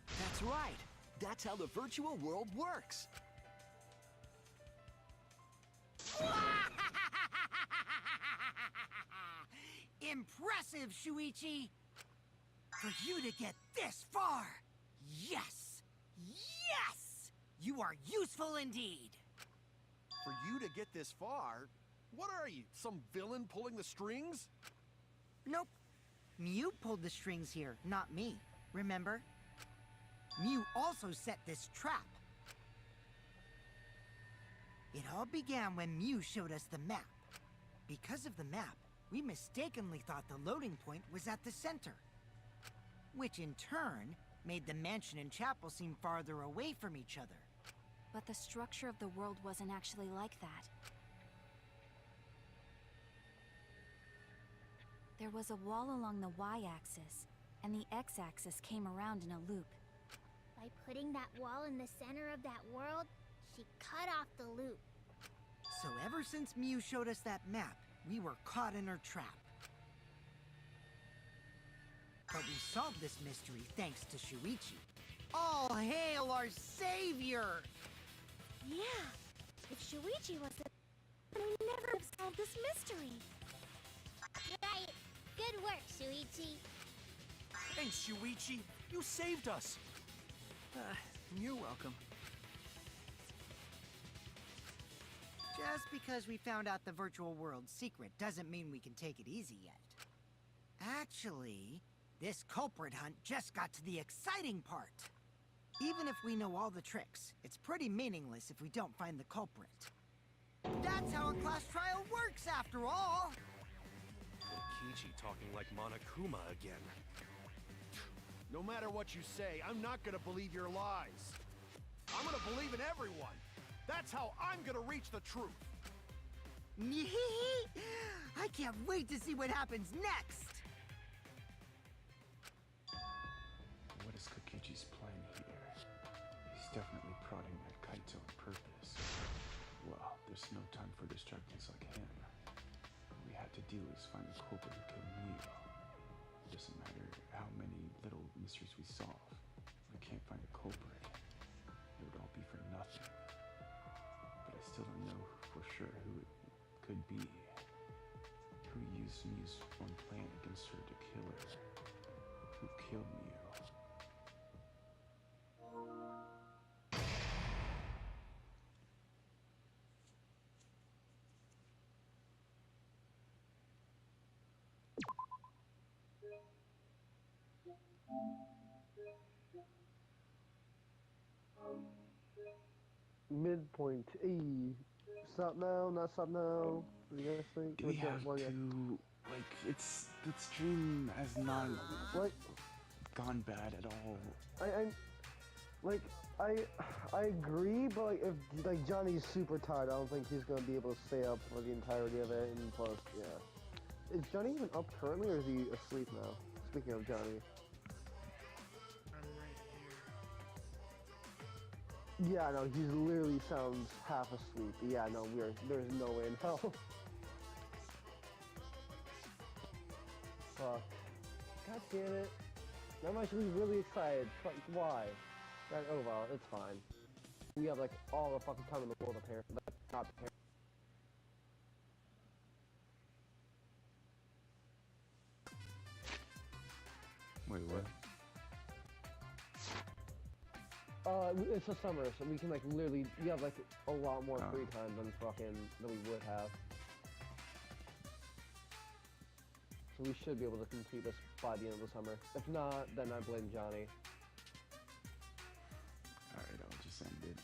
That's right. That's how the virtual world works. Impressive, Shuichi! For you to get this far! Yes! Yes! You are useful indeed! For you to get this far, what are you, some villain pulling the strings? Nope. Mew pulled the strings here, not me. Remember? Mew also set this trap. It all began when Mew showed us the map. Because of the map, we mistakenly thought the loading point was at the center. Which in turn made the mansion and chapel seem farther away from each other. But the structure of the world wasn't actually like that. There was a wall along the y-axis, and the x-axis came around in a loop. By putting that wall in the center of that world, she cut off the loop. So ever since Mew showed us that map, we were caught in her trap. But we solved this mystery thanks to Shuichi. All hail our savior! Yeah, if Shuichi wasn't, we never have solved this mystery. Right. Good work, Shuichi. Thanks, Shuichi. You saved us. You're welcome. Just because we found out the virtual world's secret doesn't mean we can take it easy yet. Actually, this culprit hunt just got to the exciting part. Even if we know all the tricks, it's pretty meaningless if we don't find the culprit. That's how a class trial works, after all! Kokichi talking like Monokuma again. No matter what you say, I'm not gonna believe your lies. I'm gonna believe in everyone. That's how I'm gonna reach the truth. I can't wait to see what happens next! What is Kokichi's plan here? He's definitely prodding at Kaito on purpose. Well, there's no time for distractions like him. What we have to do is find the culprit who killed Mew. It doesn't matter how many little mysteries we solve. If we can't find a culprit, it would all be for nothing. But I still don't know for sure who it could be. Who used Mew's one plan against her to kill her? Who killed Mew? Midpoint. Stop now, not stop now. What do you guys think? Do we have to, like, the stream has not gone bad at all. I agree, but like, if like Johnny's super tired, I don't think he's gonna be able to stay up for the entirety of it. And plus, yeah, is Johnny even up currently, or is he asleep now? Speaking of Johnny. I'm right here. Yeah, no, he literally sounds half asleep. Yeah, no, there's no way in hell. Fuck. God damn it. I'm actually really excited. Fuck, why? Oh well, it's fine. We have like all the fucking time in the world apparently. Like, not apparently. Wait, what? It's a summer, so we can like literally, you have like a lot more free time than we would have. So we should be able to complete this by the end of the summer. If not, then I blame Johnny. Alright, I'll just end it.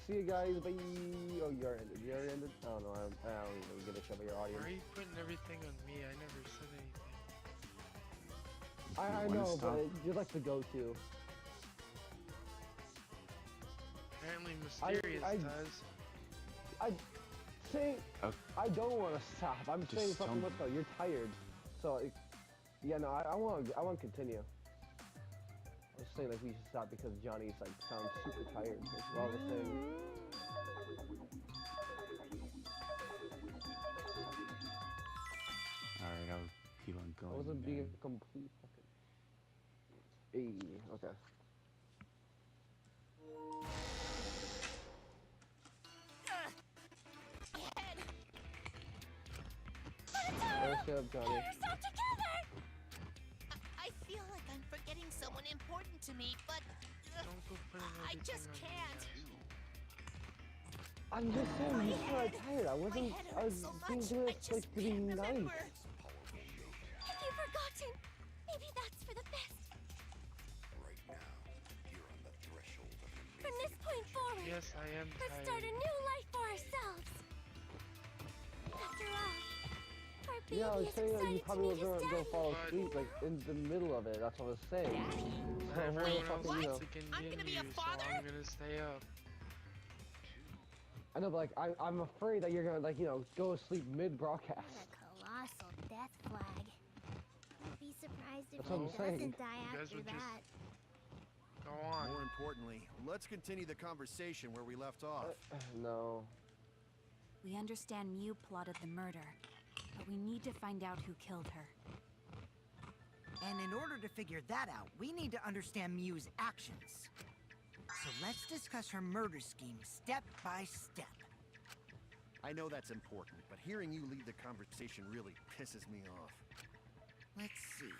See you guys, bye! Oh, you already ended. You already ended? Oh no, I don't even give a shit about your audience. Why are you putting everything on me? I never said anything. I know, but you're like the go-to. Apparently Mysterious does. I don't want to stop. I'm Just saying fucking let's go. You're tired. So, like, yeah, no, I want to continue. I was saying like we should stop because Johnny's like sounds super tired. Like, we're all the same. Alright, I'll keep on going. I wasn't being then. a complete fucking. Hey, okay. Shut up, Johnny. Pull yourself together! I feel like I'm forgetting someone important to me, but I just can't. I'm just saying you sound tired. I wasn't. I was being doing it like to be nice. Have you forgotten? Maybe that's for the best. Right now, you're on the threshold of your From this point forward, Yes, I am let's tired. start a new life for ourselves. After all, our baby Yeah, I was is saying that you excited to probably meet were his gonna go daddy. fall asleep like in the middle of it. That's what I was saying. So Everyone fucking, else you know. to continue, I'm gonna be a father? so I'm gonna stay up. I know, but like I'm afraid that you're gonna like go asleep mid broadcast. What a colossal death flag. I'd be surprised if That's what he I'm saying. doesn't die You guys after would just- that. Go on. More importantly, let's continue the conversation where we left off. No. We understand Mew plotted the murder, but we need to find out who killed her. And in order to figure that out, we need to understand Mew's actions. So let's discuss her murder scheme step by step. I know that's important, but hearing you lead the conversation really pisses me off. Let's see.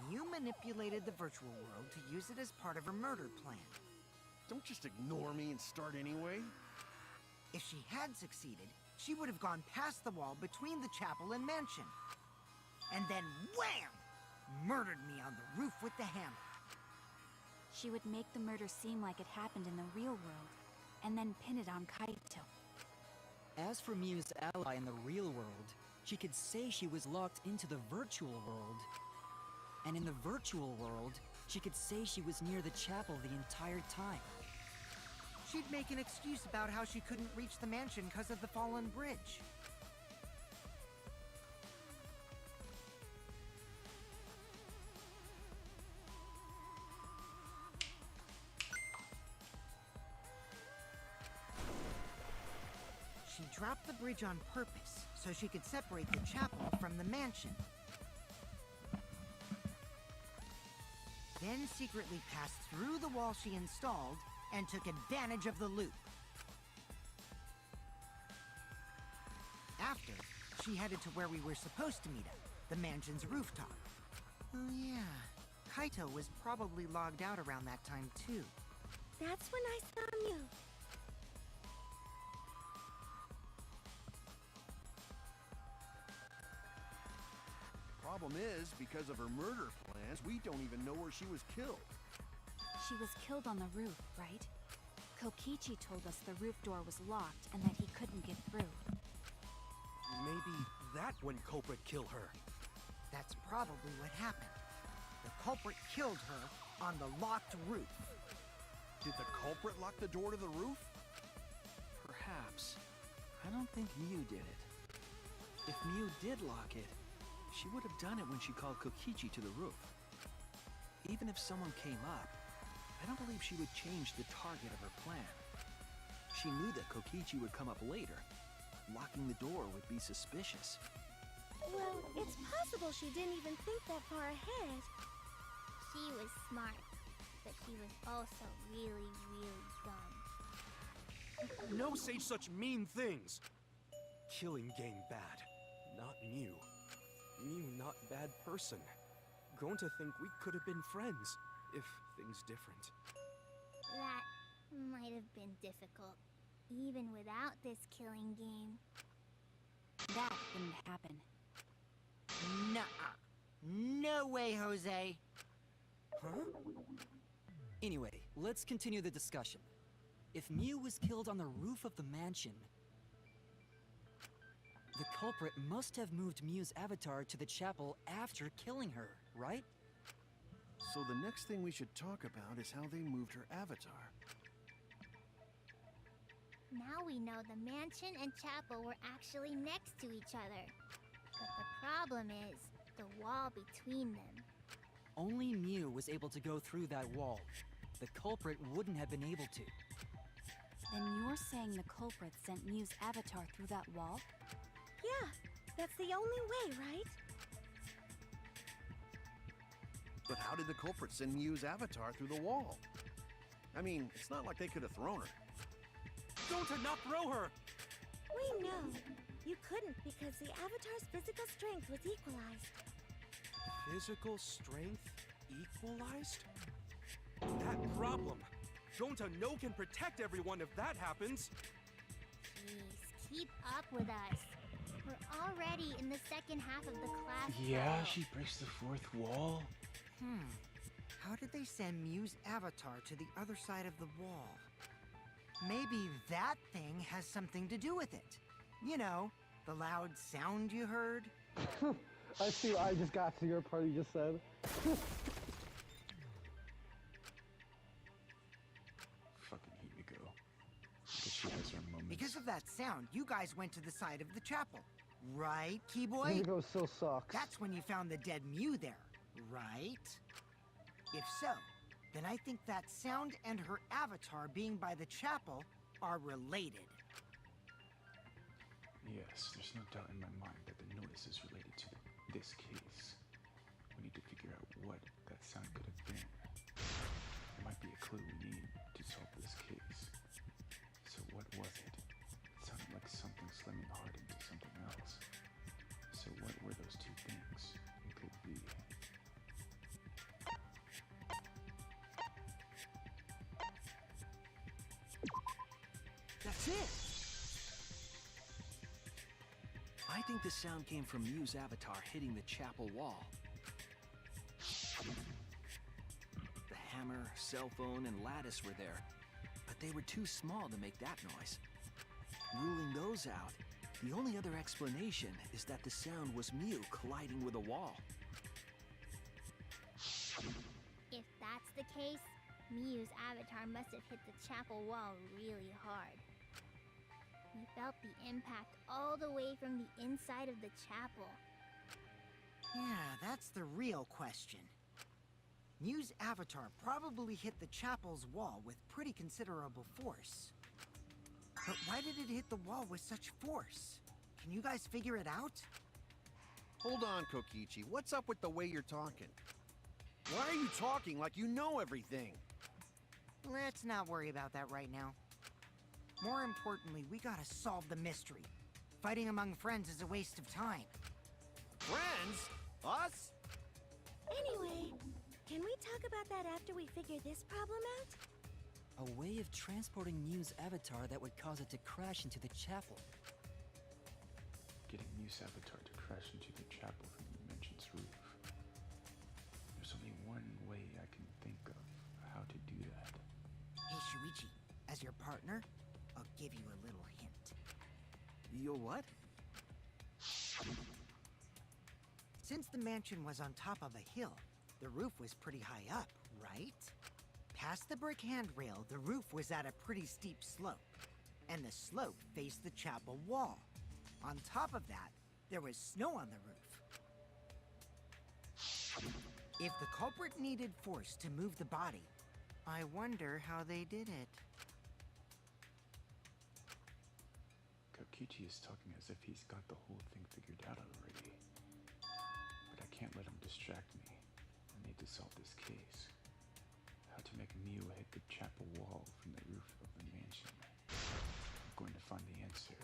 Mew manipulated the virtual world to use it as part of her murder plan. Don't just ignore me and start anyway. If she had succeeded, she would have gone past the wall between the chapel and mansion. And then wham! Murdered me on the roof with the hammer. She would make the murder seem like it happened in the real world, and then pin it on Kaito. As for Mew's ally in the real world, she could say she was locked into the virtual world. And in the virtual world, she could say she was near the chapel the entire time. She'd make an excuse about how she couldn't reach the mansion because of the fallen bridge. She dropped the bridge on purpose so she could separate the chapel from the mansion. Then secretly passed through the wall she installed and took advantage of the loop. After, she headed to where we were supposed to meet up, the mansion's rooftop. Oh yeah, Kaito was probably logged out around that time too. That's when I saw Mew. Problem is, because of her murder plans, we don't even know where she was killed. She was killed on the roof, right? Kokichi told us the roof door was locked and that he couldn't get through. Maybe that when culprit killed her. That's probably what happened. The culprit killed her on the locked roof. Did the culprit lock the door to the roof? Perhaps. I don't think Mew did it. If Mew did lock it, she would have done it when she called Kokichi to the roof. Even if someone came up, I don't believe she would change the target of her plan. She knew that Kokichi would come up later. Locking the door would be suspicious. Well, it's possible she didn't even think that far ahead. She was smart, but she was also really, really dumb. No say such mean things. Killing game bad, not Mew. Mew not bad person. Grown to think we could have been friends, if things different. That might have been difficult, even without this killing game. That didn't happen. Nuh-uh. No way, Jose. Huh? Anyway, let's continue the discussion. If Mew was killed on the roof of the mansion, the culprit must have moved Mew's avatar to the chapel after killing her, right? So the next thing we should talk about is how they moved her avatar. Now we know the mansion and chapel were actually next to each other. But the problem is the wall between them. Only Mew was able to go through that wall. The culprit wouldn't have been able to. Then you're saying the culprit sent Mew's avatar through that wall? Yeah, that's the only way, right? But how did the culprit send Mew's avatar through the wall? I mean, it's not like they could have thrown her. Don't not throw her! We know. You couldn't because the avatar's physical strength was equalized. Physical strength equalized? That problem. Gonta no can protect everyone if that happens. Jeez, keep up with us. We're already in the second half of the class. Yeah, she breaks the fourth wall. How did they send Mew's avatar to the other side of the wall? Maybe that thing has something to do with it. You know, the loud sound you heard. I just got to your part you just said. Fucking Himiko. Because she has her moments. Because of that sound, you guys went to the side of the chapel. Right, Keyboy? Himiko still sucks. That's when you found the dead Mew there, right? If so, then I think that sound and her avatar being by the chapel are related. Yes, there's no doubt in my mind that the noise is related to this case. We need to figure out what that sound could have been. It might be a clue we need to solve this case. So what was it? It sounded like something slamming hard into something else. So what were those two things? It could be... That's it! I think the sound came from Mew's avatar hitting the chapel wall. The hammer, cell phone, and lattice were there, but they were too small to make that noise. Ruling those out, the only other explanation is that the sound was Mew colliding with a wall. If that's the case, Mew's avatar must have hit the chapel wall really hard. We felt the impact all the way from the inside of the chapel. Yeah, that's the real question. Mew's avatar probably hit the chapel's wall with pretty considerable force. But why did it hit the wall with such force? Can you guys figure it out? Hold on, Kokichi. What's up with the way you're talking? Why are you talking like you know everything? Let's not worry about that right now. More importantly, we gotta solve the mystery. Fighting among friends is a waste of time. Friends? Us? Anyway, can we talk about that after we figure this problem out? A way of transporting Mew's avatar that would cause it to crash into the chapel. Getting Mew's avatar to crash into the chapel from the mansion's roof. There's only one way I can think of how to do that. Hey, Shuichi, as your partner, I'll give you a little hint. You'll what? Since the mansion was on top of a hill, the roof was pretty high up, right? Past the brick handrail, the roof was at a pretty steep slope, and the slope faced the chapel wall. On top of that, there was snow on the roof. If the culprit needed force to move the body, I wonder how they did it. Kokichi is talking as if he's got the whole thing figured out already. But I can't let him distract me. I need to solve this case. How to make Mew hit the chapel wall from the roof of the mansion. I'm going to find the answer.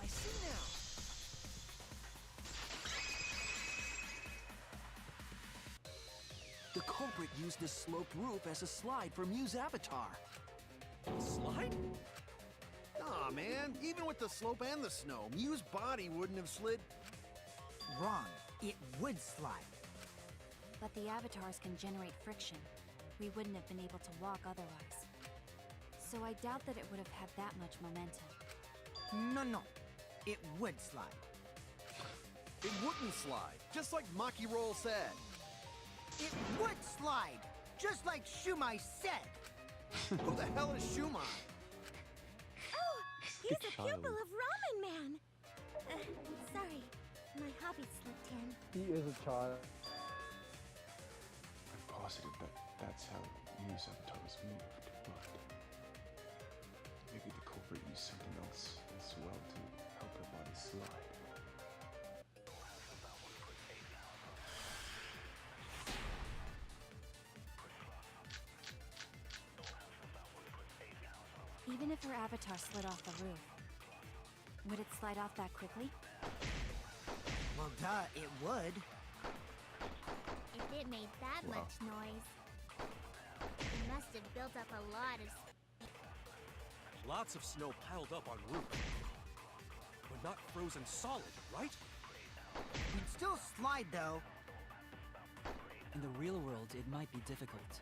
I see now! The culprit used the sloped roof as a slide for Mew's avatar. Slide? Nah, man. Even with the slope and the snow, Mew's body wouldn't have slid. Wrong. It would slide. But the avatars can generate friction. We wouldn't have been able to walk otherwise. So I doubt that it would have had that much momentum. No. It would slide. It wouldn't slide, just like Maki Roll said. It would slide, just like Shumai said. Who the hell is Shumai? Oh, he's a pupil of Ramen Man. Sorry, my hobby slipped in. He is a child. I'm positive that that's how Mew's avatar was moved, but maybe the culprit used something else as well to help her body slide. Even if her avatar slid off the roof, would it slide off that quickly? Well, duh, it would. If it made that Wow. much noise, it must have built up a lot of. Lots of snow piled up on roof. But not frozen solid, right? You'd still slide, though. In the real world, it might be difficult.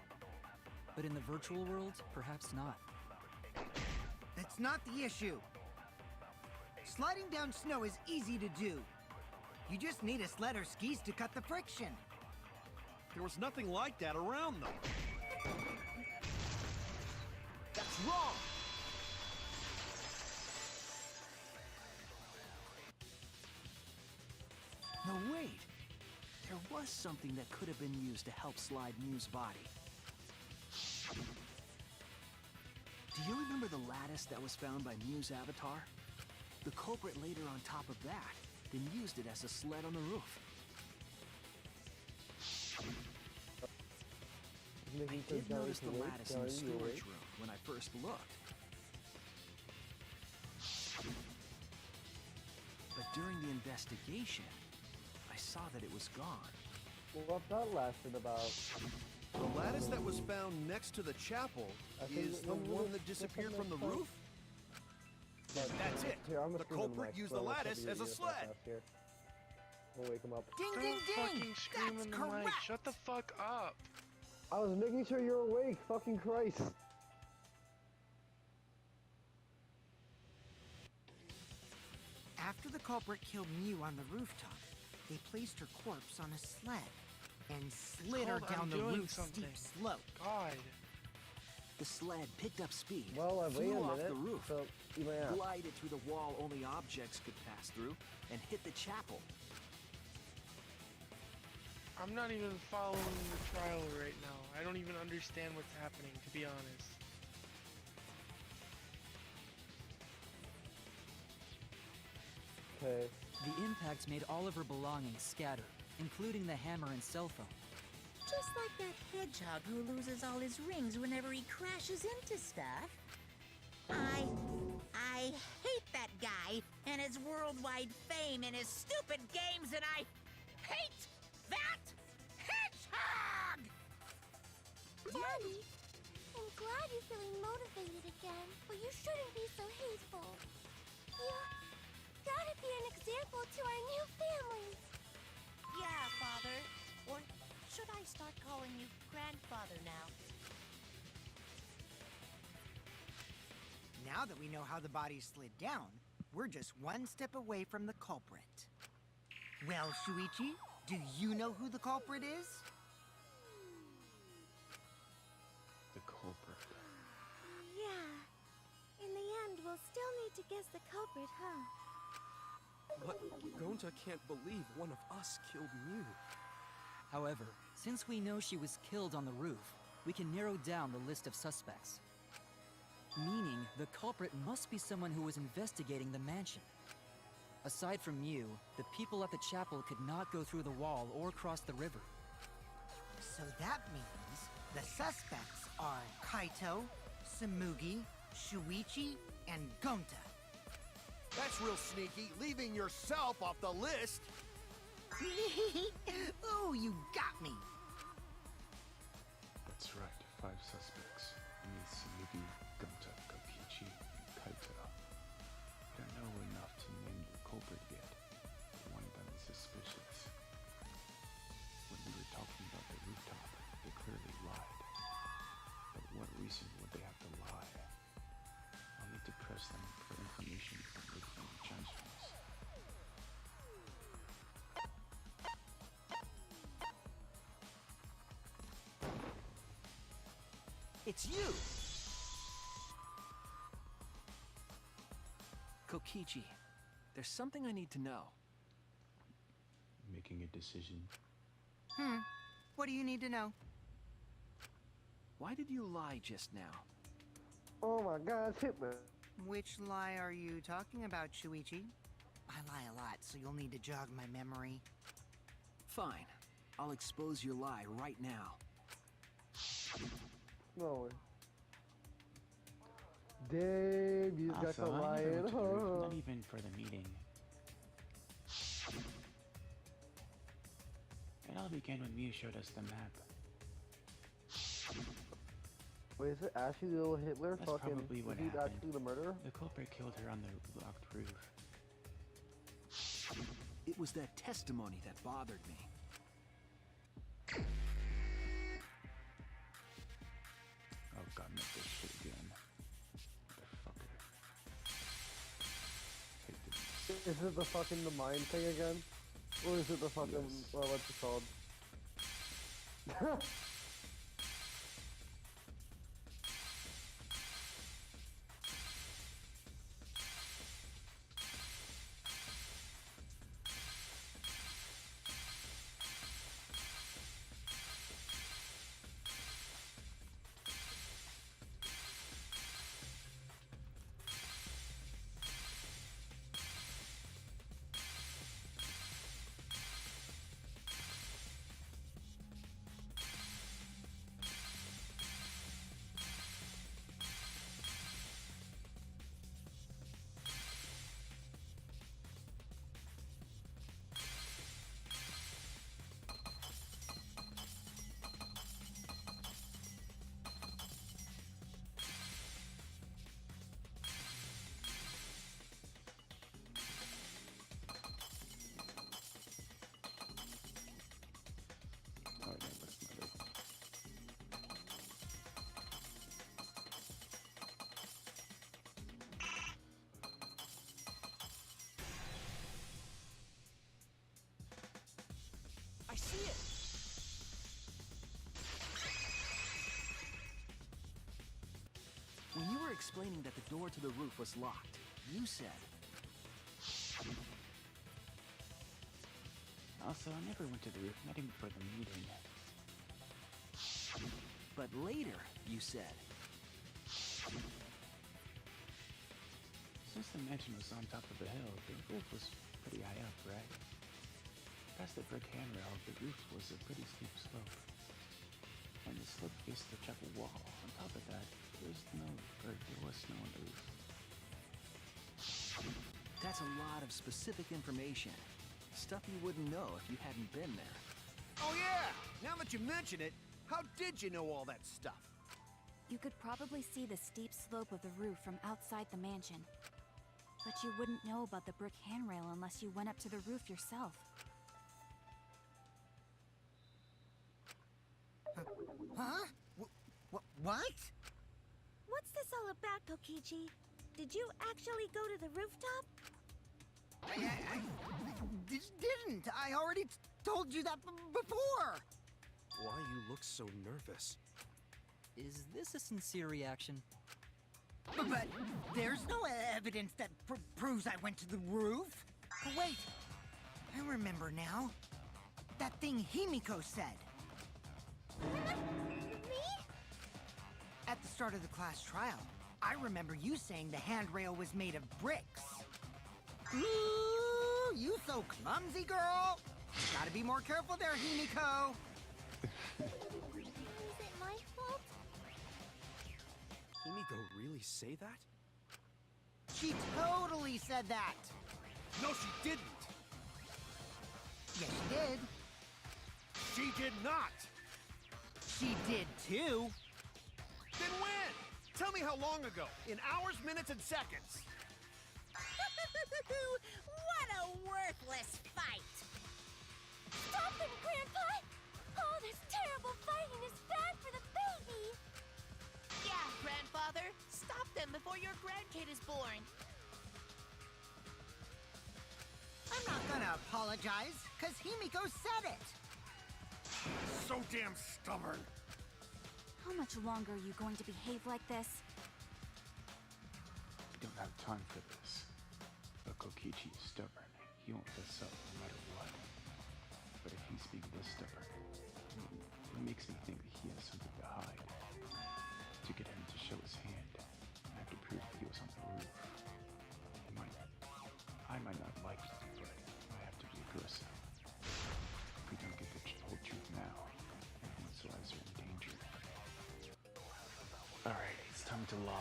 But in the virtual world, perhaps not. That's not the issue. Sliding down snow is easy to do. You just need a sled or skis to cut the friction. There was nothing like that around, though. That's wrong! No, wait. There was something that could have been used to help slide Mew's body. Do you remember the lattice that was found by Mew's avatar? The culprit laid her on top of that, then used it as a sled on the roof. I did notice the lattice in the storage room when I first looked. But during the investigation, I saw that it was gone. Well, that lasted about... The lattice that was found next to the chapel is the one that disappeared from the roof? That's it. Here, I'm The culprit used the lattice as a sled. Here. We'll wake him up. Ding, Don't ding, fucking ding! scream That's in the mic. correct! Shut the fuck up. I was making sure you're awake. Fucking Christ. After the culprit killed Mew on the rooftop, they placed her corpse on a sled and slid her called down the undoing roof's something. steep slope. God. The sled picked up speed, Well, wait flew a off minute. the roof, So, you may ask. glided through the wall only objects could pass through, and hit the chapel. I'm not even following the trial right now. I don't even understand what's happening, to be honest. Okay. The impact made all of her belongings scatter, including the hammer and cell phone. Just like that hedgehog who loses all his rings whenever he crashes into stuff. I hate that guy and his worldwide fame and his stupid games, and I hate that hedgehog! Daddy, I'm glad you're feeling motivated again, but you shouldn't be so hateful. You gotta be an example to our new family. Yeah, Father. Or should I start calling you grandfather now? Now that we know how the body slid down, we're just one step away from the culprit. Well, Shuichi, do you know who the culprit is? The culprit. Yeah. In the end, we'll still need to guess the culprit, huh? But Gonta can't believe one of us killed Mew. However, since we know she was killed on the roof, we can narrow down the list of suspects. Meaning, the culprit must be someone who was investigating the mansion. Aside from Mew, the people at the chapel could not go through the wall or cross the river. So that means the suspects are Kaito, Samugi, Shuichi, and Gonta. That's real sneaky, leaving yourself off the list. Oh, you got me. That's right, 5 suspects. Me, Samugi, Gonta, Kokichi, and Kaito. We don't know enough to name the culprit yet, but one of them is suspicious. When we were talking about the rooftop, they clearly lied. But what reason would they have to lie? I'll need to press them for information from different transfers. It's you! Kokichi, there's something I need to know. Making a decision. What do you need to know? Why did you lie just now? Oh my God, it's Hitman. Which lie are you talking about, Shuichi? I lie a lot, so you'll need to jog my memory. Fine. I'll expose your lie right now. No way. Damn, you got Also, the I never lion. went to the roof, not even for the meeting. It all began when Mew showed us the map. Wait, is it actually little Hitler? That's Fucking, probably what is he happened. actually the murderer? The culprit killed her on the locked roof. It was that testimony that bothered me. Oh god, make this shit again. Motherfucker. Take this. Is it the fucking the mind thing again? Or is it the fucking, Yes. well, what's it called? Oh, yeah, that's not it. I see it! When you were explaining that the door to the roof was locked, you said... Also, I never went to the roof, not even for the meeting. But later, you said... Since the mansion was on top of the hill, the roof was pretty high up, right? Past the brick handrail, the roof was a pretty steep slope. And the slope faced the chapel wall. On top of that, there was snow on the roof. That's a lot of specific information. Stuff you wouldn't know if you hadn't been there. Oh yeah! Now that you mention it, how did you know all that stuff? You could probably see the steep slope of the roof from outside the mansion. But you wouldn't know about the brick handrail unless you went up to the roof yourself. Huh? What? What's this all about, Kokichi? Did you actually go to the rooftop? I didn't. I already told you that before. Why you look so nervous? Is this a sincere reaction? But there's no evidence that proves I went to the roof. Wait, I remember now. That thing Himiko said. Me? At the start of the class trial, I remember you saying the handrail was made of bricks. Ooh, you so clumsy, girl. Gotta be more careful there, Himiko. Is it my fault? Himiko really say that? She totally said that. No, she didn't! Yes, she did. She did not! She did too. Then when? Tell me how long ago. In hours, minutes, and seconds. What a worthless fight! Stop him, Grandpa! All this terrible fighting is bad for the baby! Yeah, grandfather. Stop them before your grandkid is born. I'm not gonna apologize, because Himiko said it. So damn stubborn. How much longer are you going to behave like this? We don't have time for this. But Kokichi is stubborn. He won't fess up no matter what. But if he's being this stubborn, it makes me think that he has something to hide. To get him to show his hand, I have to prove that he was on the roof. I might not like Time to lie.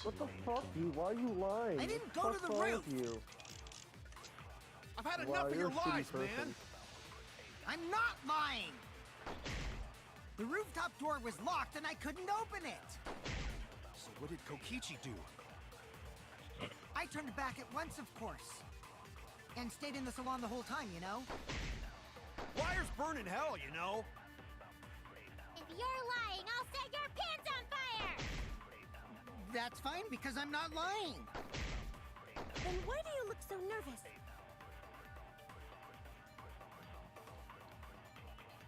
What the fuck, you? Why are you lying? I didn't What go the to the fuck roof! You? I've had Wow, enough of you're your a shitty lies, person. man! I'm not lying! The rooftop door was locked and I couldn't open it! So what did Kokichi do? I turned back at once, of course. And stayed in the salon the whole time, you know? Liars burn in hell, you know? If you're lying, I'll set your pants on fire! That's fine, because I'm not lying! Then why do you look so nervous?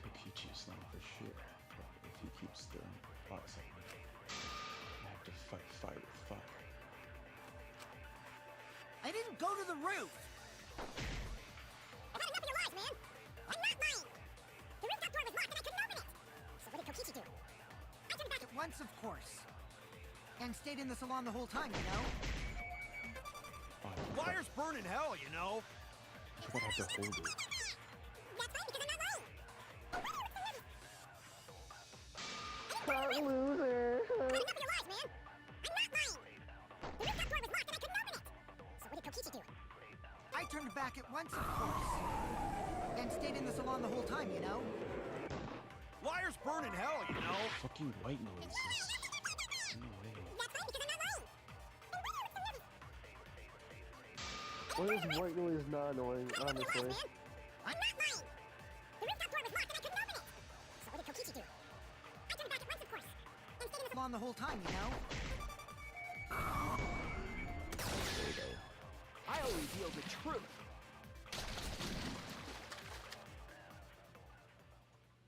Kokichi's not for sure, but if he keeps throwing pots at me, I have to fight fire with fire. I didn't go to the roof! I've had enough of your lies, man! I'm not lying! The rooftop door was locked and I couldn't open it! So what did Kokichi do? I turned back At once, of course. And stayed in the salon the whole time, you know? Liars burn in hell, you know? I forgot how to hold it. That's fine, because I'm not lying! Fat loser! I've had enough of your lies, man! I'm not lying! The rooftop door was locked and I couldn't open it! So what did Kokichi do? I turned back at once, of course. And stayed in the salon the whole time, you know? Liars burn in hell, you know? Fucking white noises. No way. That's fine, because I'm not lying! What is white noise not annoying, honestly? I'm not lying! The rooftop door was locked and I couldn't open it! So what did Kokichi do? I turned back at once, of course. And stayed in the Salon the whole time, you know? I'll reveal the truth.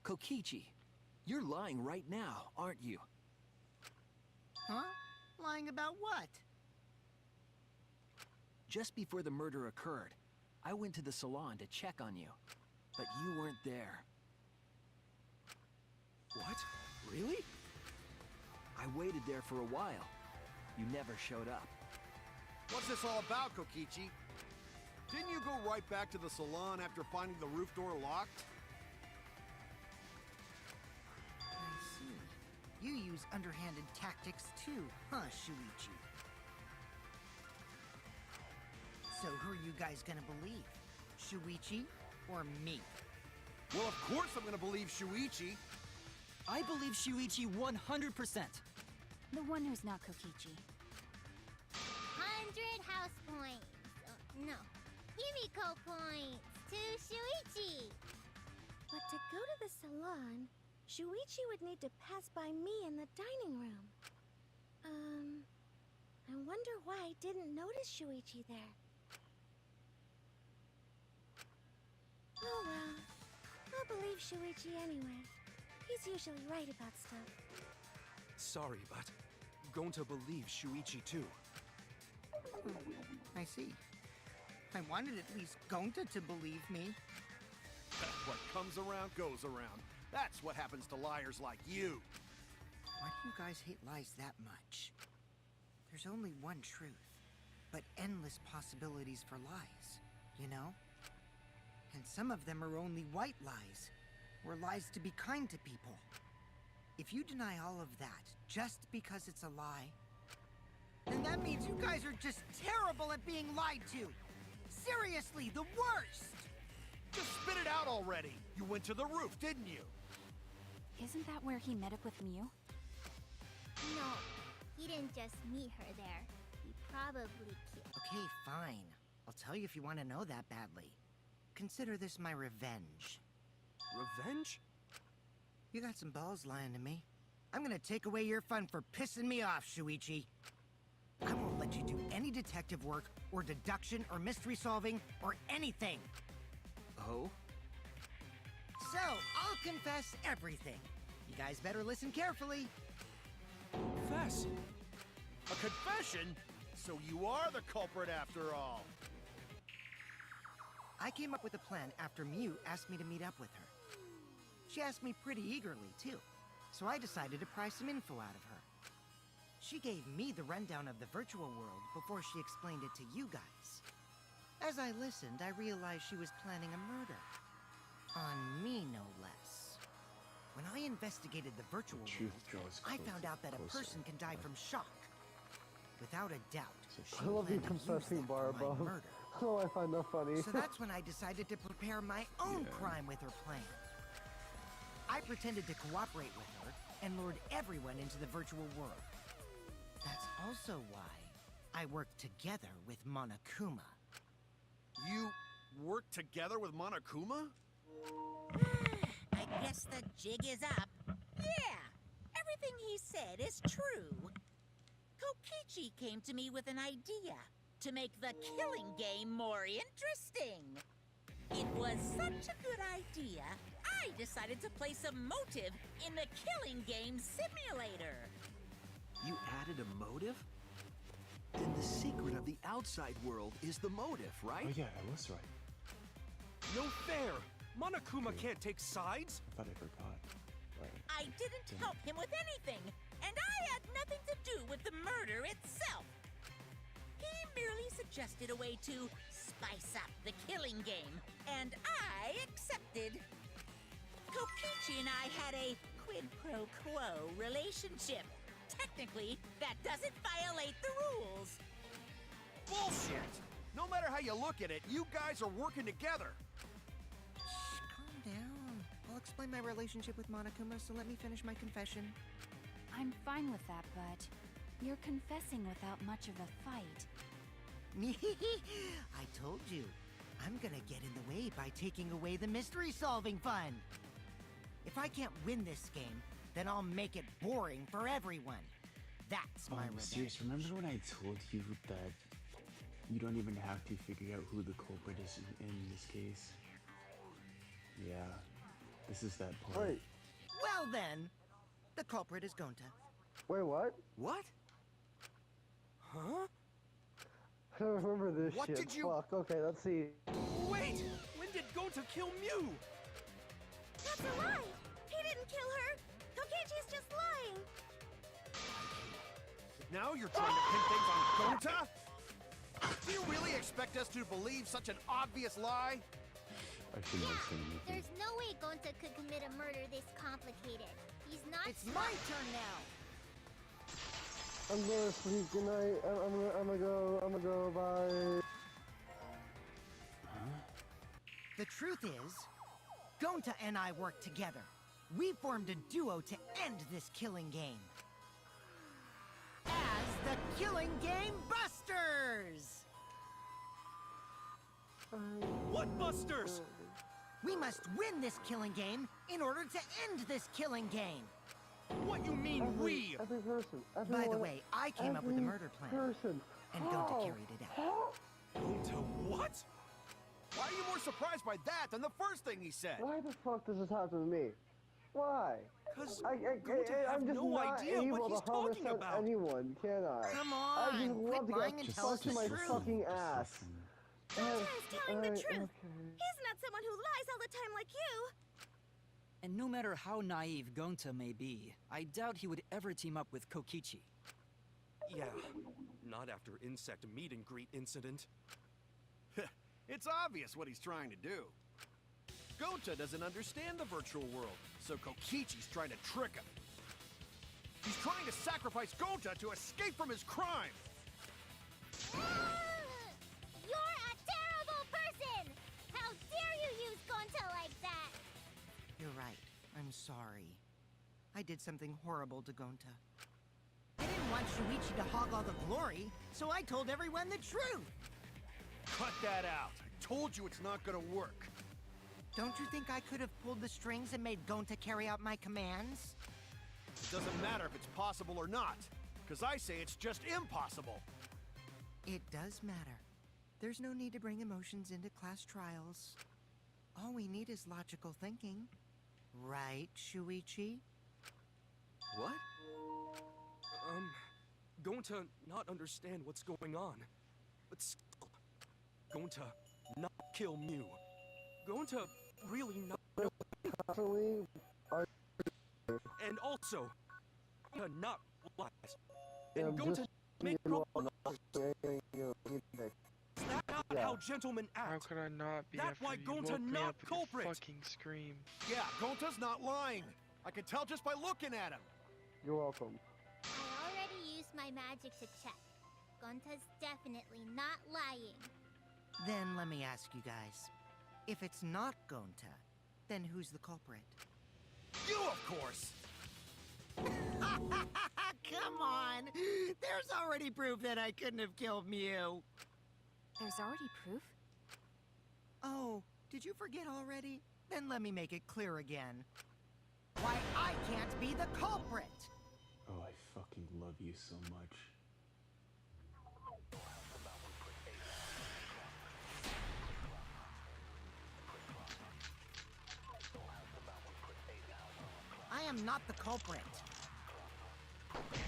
Kokichi, you're lying right now, aren't you? Huh? Lying about what? Just before the murder occurred, I went to the salon to check on you, but you weren't there. What? Really? I waited there for a while. You never showed up. What's this all about, Kokichi? Didn't you go right back to the salon after finding the roof door locked? I see. You use underhanded tactics too, huh, Shuichi? So who are you guys gonna believe? Shuichi or me? Well, of course I'm gonna believe Shuichi. I believe Shuichi 100%. The one who's not Kokichi. 100 house points. No, Himiko points to Shuichi. But to go to the salon, Shuichi would need to pass by me in the dining room. I wonder why I didn't notice Shuichi there. Oh well, I'll believe Shuichi anyway. He's usually right about stuff. Sorry, but going to believe Shuichi too. I see. I wanted at least Gonta to believe me. What comes around goes around. That's what happens to liars like you. Why do you guys hate lies that much? There's only one truth, but endless possibilities for lies, you know? And some of them are only white lies, or lies to be kind to people. If you deny all of that just because it's a lie, then that means you guys are just terrible at being lied to. Seriously, the worst! Just spit it out already. You went to the roof, didn't you? Isn't that where he met up with Mew? No, he didn't just meet her there. He probably killed. Okay, fine. I'll tell you if you want to know that badly. Consider this my revenge. Revenge? You got some balls lying to me. I'm gonna take away your fun for pissing me off, Shuichi. I won't let you do any detective work, or deduction, or mystery solving, or anything. Oh? So, I'll confess everything. You guys better listen carefully. Confess. A confession? So you are the culprit after all. I came up with a plan after Mew asked me to meet up with her. She asked me pretty eagerly, too, so I decided to pry some info out of her. She gave me the rundown of the virtual world before she explained it to you guys. As I listened, I realized she was planning a murder. On me, no less. When I investigated the virtual world, I found out that a person can die from shock. Without a doubt, she I love you planned to use confessing that bar for my above. murder. Oh, I find that funny. So that's when I decided to prepare my own crime with her plan. I pretended to cooperate with her and lured everyone into the virtual world. That's also why I worked together with Monokuma. You work together with Monokuma? I guess the jig is up. Yeah, everything he said is true. Kokichi came to me with an idea to make the killing game more interesting. It was such a good idea, I decided to place a motive in the killing game simulator. You added a motive? Then the secret of the outside world is the motive, right? Oh yeah, that was right. No fair! Monokuma can't take sides! I thought I forgot. Right. I didn't help him with anything, and I had nothing to do with the murder itself. He merely suggested a way to spice up the killing game, and I accepted. Kokichi and I had a quid pro quo relationship. Technically, that doesn't violate the rules. Bullshit! No matter how you look at it, you guys are working together. Shh, calm down. I'll explain my relationship with Monokuma, so let me finish my confession. I'm fine with that, but you're confessing without much of a fight. I told you. I'm gonna get in the way by taking away the mystery-solving fun. If I can't win this game, then I'll make it boring for everyone. That's my revenge. Serious, remember when I told you that you don't even have to figure out who the culprit is in this case? Yeah, this is that part. Wait. Well then, the culprit is Gonta. Wait, what? What? Huh? I don't remember this What shit. did you- Fuck, okay, let's see. Wait! When did Gonta kill Mew? That's a lie! He didn't kill her! Kokichi's just lying! Now you're trying to pin things on Gonta? Do you really expect us to believe such an obvious lie? I shouldn't have said anything. There's no way Gonta could commit a murder this complicated. He's not It's smart. my turn now! I'm gonna sleep. Good night. I'm gonna go. Bye. The truth is, Gonta and I worked together. We formed a duo to end this killing game. As the Killing Game Busters! What busters? We must win this killing game in order to end this killing game. What you mean, we? Every person. By the way, I came up with the murder plan, Person. and Gonta carried it out. Gonta what? Why are you more surprised by that than the first thing he said? Why the fuck does this happen to me? Why? Cause I'm have just no not idea able what he's to harvest talking about. anyone, can I? Come I on, just quit love to lying get and tell us fucked in the my truth. fucking ass. Gonta is telling the truth! Okay. He's not someone who lies all the time like you! And no matter how naive Gonta may be, I doubt he would ever team up with Kokichi. Yeah, not after insect meet and greet incident. It's obvious what he's trying to do. Gonta doesn't understand the virtual world, so Kokichi's trying to trick him. He's trying to sacrifice Gonta to escape from his crime. You're a terrible person! How dare you use Gonta like that? You're right. I'm sorry. I did something horrible to Gonta. I didn't want Shuichi to hog all the glory, so I told everyone the truth. Cut that out. I told you it's not gonna work. Don't you think I could have pulled the strings and made Gonta carry out my commands? It doesn't matter if it's possible or not, because I say it's just impossible. It does matter. There's no need to bring emotions into class trials. All we need is logical thinking. Right, Shuichi? What? Gonta not understand what's going on. But still, Gonta not kill Mew. Gonta really not know. Constantly And also, Gonta not lies. Yeah, And I'm Gonta just make you know, proper I'm not saying anything, you know, That's not how gentlemen How act. could I not be That's after why you Gonta woke me not up with culprit. your fucking scream? Yeah, Gonta's not lying. I can tell just by looking at him. You're welcome. I already used my magic to check. Gonta's definitely not lying. Then let me ask you guys. If it's not Gonta, then who's the culprit? You, of course. Come on! There's already proof that I couldn't have killed Mew. There's already proof? Oh, did you forget already? Then let me make it clear again. Why, I can't be the culprit! Oh, I fucking love you so much. I am not the culprit.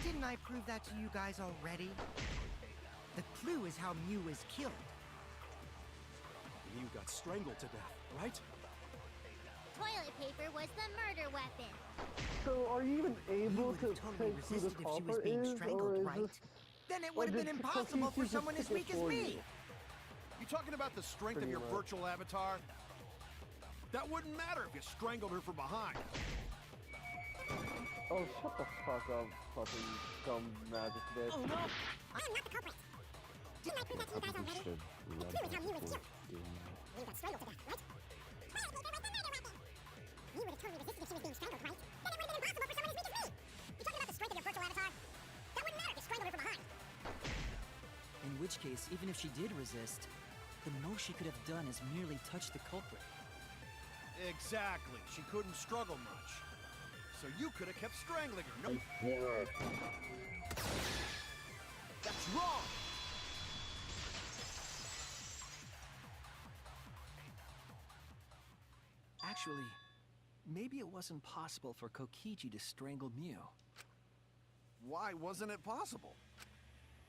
Didn't I prove that to you guys already? The clue is how Mew is killed. Mew got strangled to death, right? Toilet paper was the murder weapon. So are you even able to Totally think who the resisted if she was culprit being is, or strangled, is right? this... Then it or would have did been impossible Kokichi for just someone as pick it weak as for me. you? You talking about the strength of Pretty your much. virtual avatar? That wouldn't matter if you strangled her from behind. Oh, shut the fuck up, fucking dumb magic bitch. Oh no! I am not the culprit. Didn't I prove that to you guys Probably already? should Clue love is how that Mew was before killed. doing that. Mew got strangled to death, right? Toilet paper was the murder weapon. Mew would have totally resisted if she was being strangled, right? Then it would have been impossible for someone as weak as me. You talking about the strength of your virtual avatar? That wouldn't matter if you strangled her from behind. In which case, even if she did resist, the most she could have done is merely touch the culprit. Exactly. She couldn't struggle much. So you could have kept strangling her. No. That's wrong. Actually, maybe it wasn't possible for Kokichi to strangle Mew. Why wasn't it possible?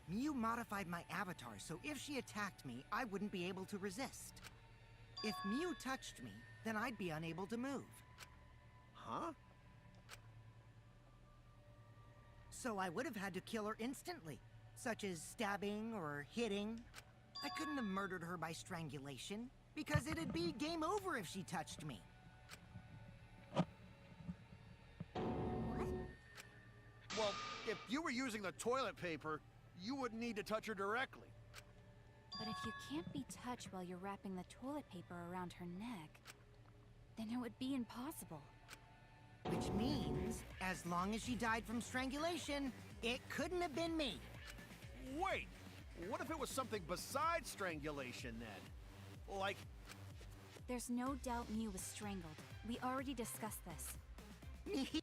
Mew modified my avatar, so if she attacked me, I wouldn't be able to resist. If Mew touched me, then I'd be unable to move. Huh? So I would have had to kill her instantly, such as stabbing or hitting. I couldn't have murdered her by strangulation, because it'd be game over if she touched me. Well, if you were using the toilet paper, you wouldn't need to touch her directly. But if you can't be touched while you're wrapping the toilet paper around her neck, then it would be impossible. Which means, as long as she died from strangulation, it couldn't have been me. Wait, what if it was something besides strangulation then? Like, There's no doubt Mew was strangled. We already discussed this.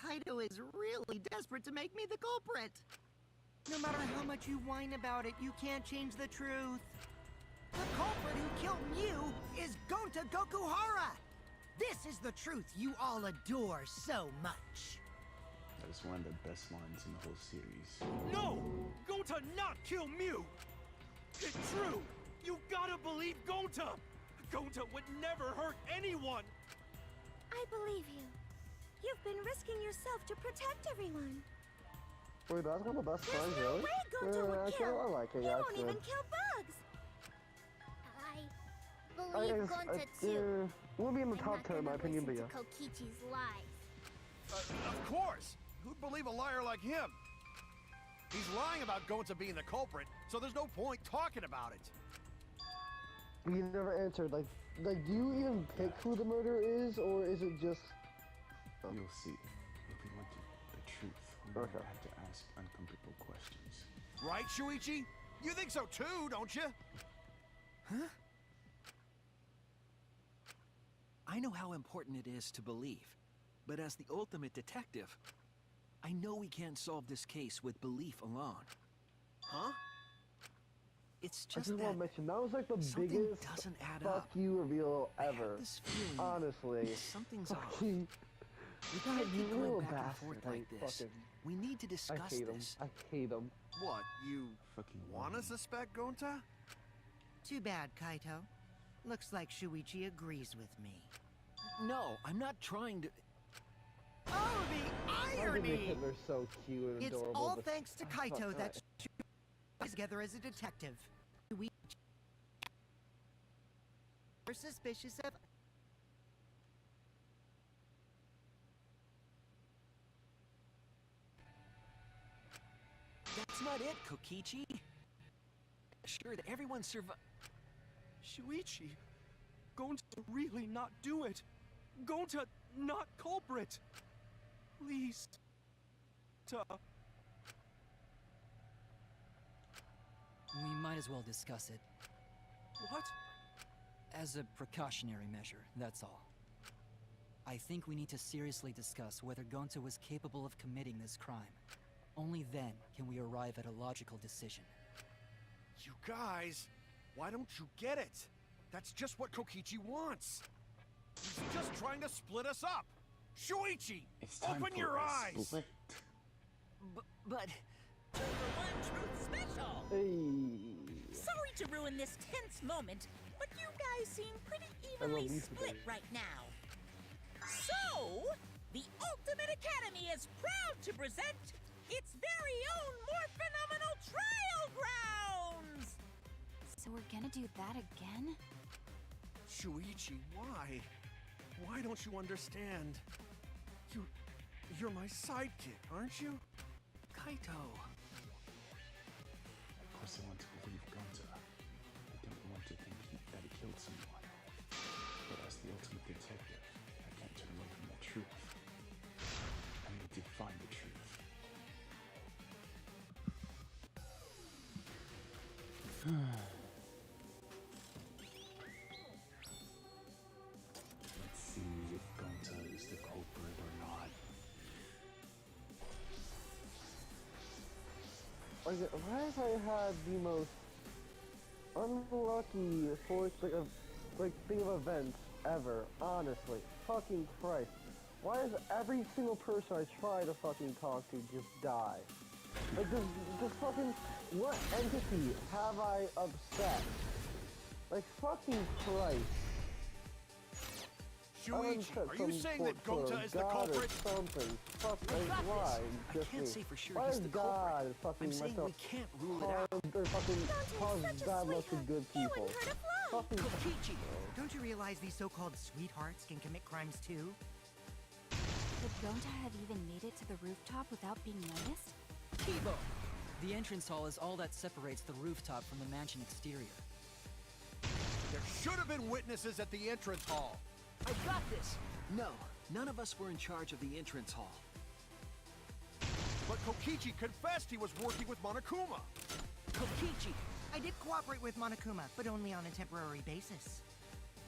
Kaido is really desperate to make me the culprit. No matter how much you whine about it, you can't change the truth. The culprit who killed Mew is Gonta Gokuhara! This is the truth you all adore so much. That is one of the best lines in the whole series. No! Gonta not kill Mew! It's true! You gotta believe Gonta! Gonta would never hurt anyone! I believe you. You've been risking yourself to protect everyone. Wait, that's one of the best There's friends, no really? way Gonta would actually, kill. I like it, He yeah, won't it's even good. kill bugs. I believe Gonta too. We'll be in the I'm top not 10 in my gonna opinion, but listen yeah. to Kokichi's lies. of course! Who'd believe a liar like him? He's lying about Gonta being the culprit, so there's no point talking about it. You never answered, like, do you even pick who the murderer is, or is it just... You'll see. If we want the truth, we will have to ask uncomfortable questions. Right, Shuichi? You think so too, don't you? Huh? I know how important it is to believe, but as the ultimate detective, I know we can't solve this case with belief alone. Huh? It's I just just that want to mention, that was like the something biggest doesn't add fuck up. you reveal I have ever. this feeling Honestly. something's off. Fucking... We God, can't you keep little going back and bastard. forth I like this. fucking... We need to I discuss hate him. this. I hate him. What, you Fucking wanna love him. suspect Gonta? Too bad, Kaito. Looks like Shuichi agrees with me. No, I'm not trying to... Oh, the I think the irony! kids are so cute and It's adorable. all but- thanks to Oh, fuck, Kaito that Shuichi is together as a detective. We We're suspicious of... That's not it, Kokichi. Sure that everyone Shuichi, Gonta really not do it. Gonta not culprit. Please. We might as well discuss it. What? As a precautionary measure, that's all. I think we need to seriously discuss whether Gonta was capable of committing this crime. Only then can we arrive at a logical decision. You guys, why don't you get it? That's just what Kokichi wants. He's just trying to split us up. Shuichi, It's time open for your a eyes. split. but... Two for one truth special! Hey. Sorry to ruin this tense moment, but you guys seem pretty I love evenly you split today. right now. So, the Ultimate Academy is proud to present its very own more phenomenal trial grounds! So we're gonna do that again? Shuichi, why? Why don't you understand? You're my sidekick, aren't you? Kaito. Of course I want to believe Gonta. I don't want to think that he killed someone. But as the ultimate detective, I can't turn away from the truth. I need to find the truth. Let's see if Gonta is the culprit or not. Like, why have I had the most unlucky thing of events ever? Honestly, fucking Christ! Why does every single person I try to fucking talk to just die? Like, just fucking, what entity have I upset? Like, fucking Christ! Shuichi, are you saying that Gonta is the culprit? Or something. Fuck, I like, got why? this. Just I can't me. say for sure Why he's is the God culprit. fucking I'm saying myself we can't rule it out. or fucking cause such a bad luck to sweetheart. good He people? wouldn't hurt a fly. Fucking Kokichi! Don't you realize these so-called sweethearts can commit crimes too? Could Gonta have even made it to the rooftop without being noticed? Kibo! The entrance hall is all that separates the rooftop from the mansion exterior. There should have been witnesses at the entrance hall. I got this! No, none of us were in charge of the entrance hall. But Kokichi confessed he was working with Monokuma. Kokichi! I did cooperate with Monokuma, but only on a temporary basis.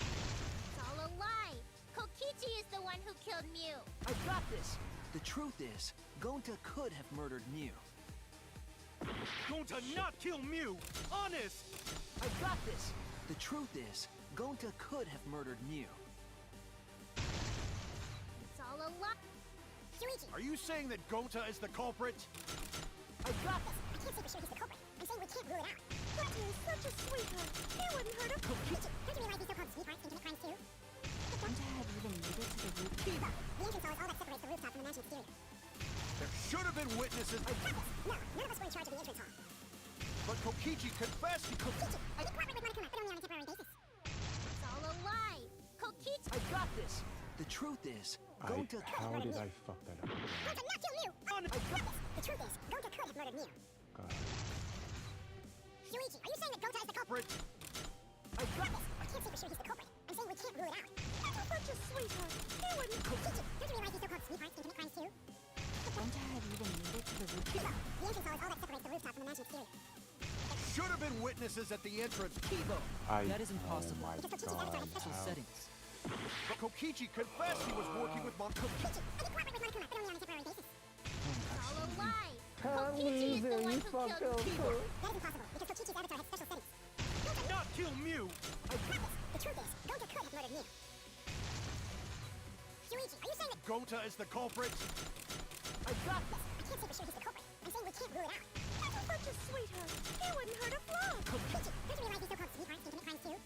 It's all a lie! Kokichi is the one who killed Mew! I got this! The truth is, Gonta could have murdered Mew. Gonta not kill Mew! Honest! I got this! The truth is, Gonta could have murdered Mew. It's all a lie! Shuichi! Are you saying that Gonta is the culprit? I got this! I can't say for sure he's the culprit. I'm saying we can't rule it out. Gonta is such a sweetheart. He wouldn't hurt a fly. Don't you realize these so-called sweethearts can commit crimes too? Could Gonta have even made it to the rooftop? The entrance hall is all that separates the rooftop from the mansion exterior. There should have been witnesses. I got this. No, none of us were in charge of the entrance hall. But Kokichi confessed he could. Kokichi, I did cooperate with Monokuma, but only on a temporary basis. It's all a lie! Kokichi! I got this! The truth is, Gonta How did I fuck that up? Gonta not kill Mew! I got this. The truth is, Gonta could have murdered Mew. God. Shuichi, are you saying that Gonta is the culprit? I got this! I can't say for sure he's the culprit. I'm saying we can't rule it out. Gonta's such a sweetheart. He wouldn't... Kokichi, don't you realize these so-called sweethearts can commit crimes too? Could Gonta have even made it to the rooftop? The entrance hall is all that separates the rooftop from the mansion exterior. Should have been witnesses at the entrance. Kibo! That is impossible. Oh my Because Kokichi's God. avatar has Special How? settings. But Kokichi confessed he was working with Monokuma. Kokichi, I did cooperate with Monokuma, but only on a temporary basis. It's all a lie! Can't Kokichi is lose the it, one you who fucked killed up Mew! too. That is impossible, because Kokichi's avatar has special settings. Not kill Mew! I got this. The truth is, Gonta could have murdered Mew. Shuichi, are you saying that... Gonta is the culprit? I got this. I can't say for sure he's the culprit. I'm saying we can't rule it out. Gonta's such a sweetheart. He wouldn't hurt a fly. Kokichi, don't you realize these so-called sweethearts can commit crimes too?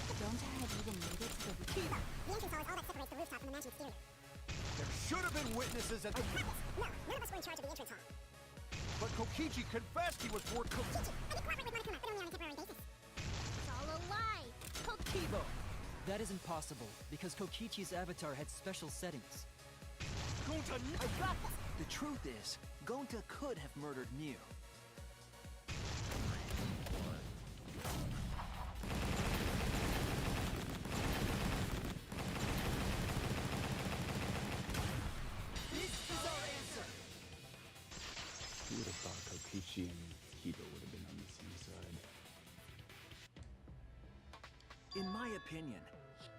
Could Gonta have even made it to the rooftop? The entrance hall is all that separates the rooftop from the mansion exterior. There should have been witnesses at. I got this. No, none of us were in charge of the entrance hall. But Kokichi confessed he was working. Kokichi, I did cooperate with Monokuma, but only on a temporary basis. It's all a lie! Kokichi! Kibo! That isn't possible, because Kokichi's avatar had special settings. Gonta, I got this! The truth is, Gonta could have murdered Mew. This is our answer! Who would have thought Kokichi and Hito would have been on the same side? In my opinion,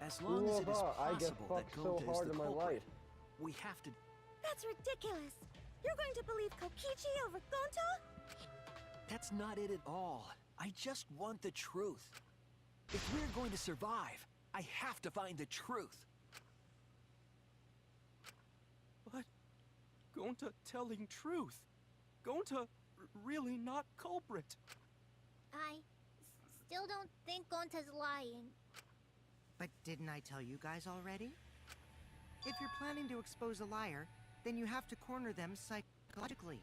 as long as it is I get possible that fucked so Gonta is hard the in my culprit, life. we have to... That's ridiculous. You're going to believe Kokichi over Gonta? That's not it at all. I just want the truth. If we're going to survive, I have to find the truth. But Gonta telling truth. Gonta really not culprit. I still don't think Gonta's lying. But didn't I tell you guys already? If you're planning to expose a liar, then you have to corner them psychologically.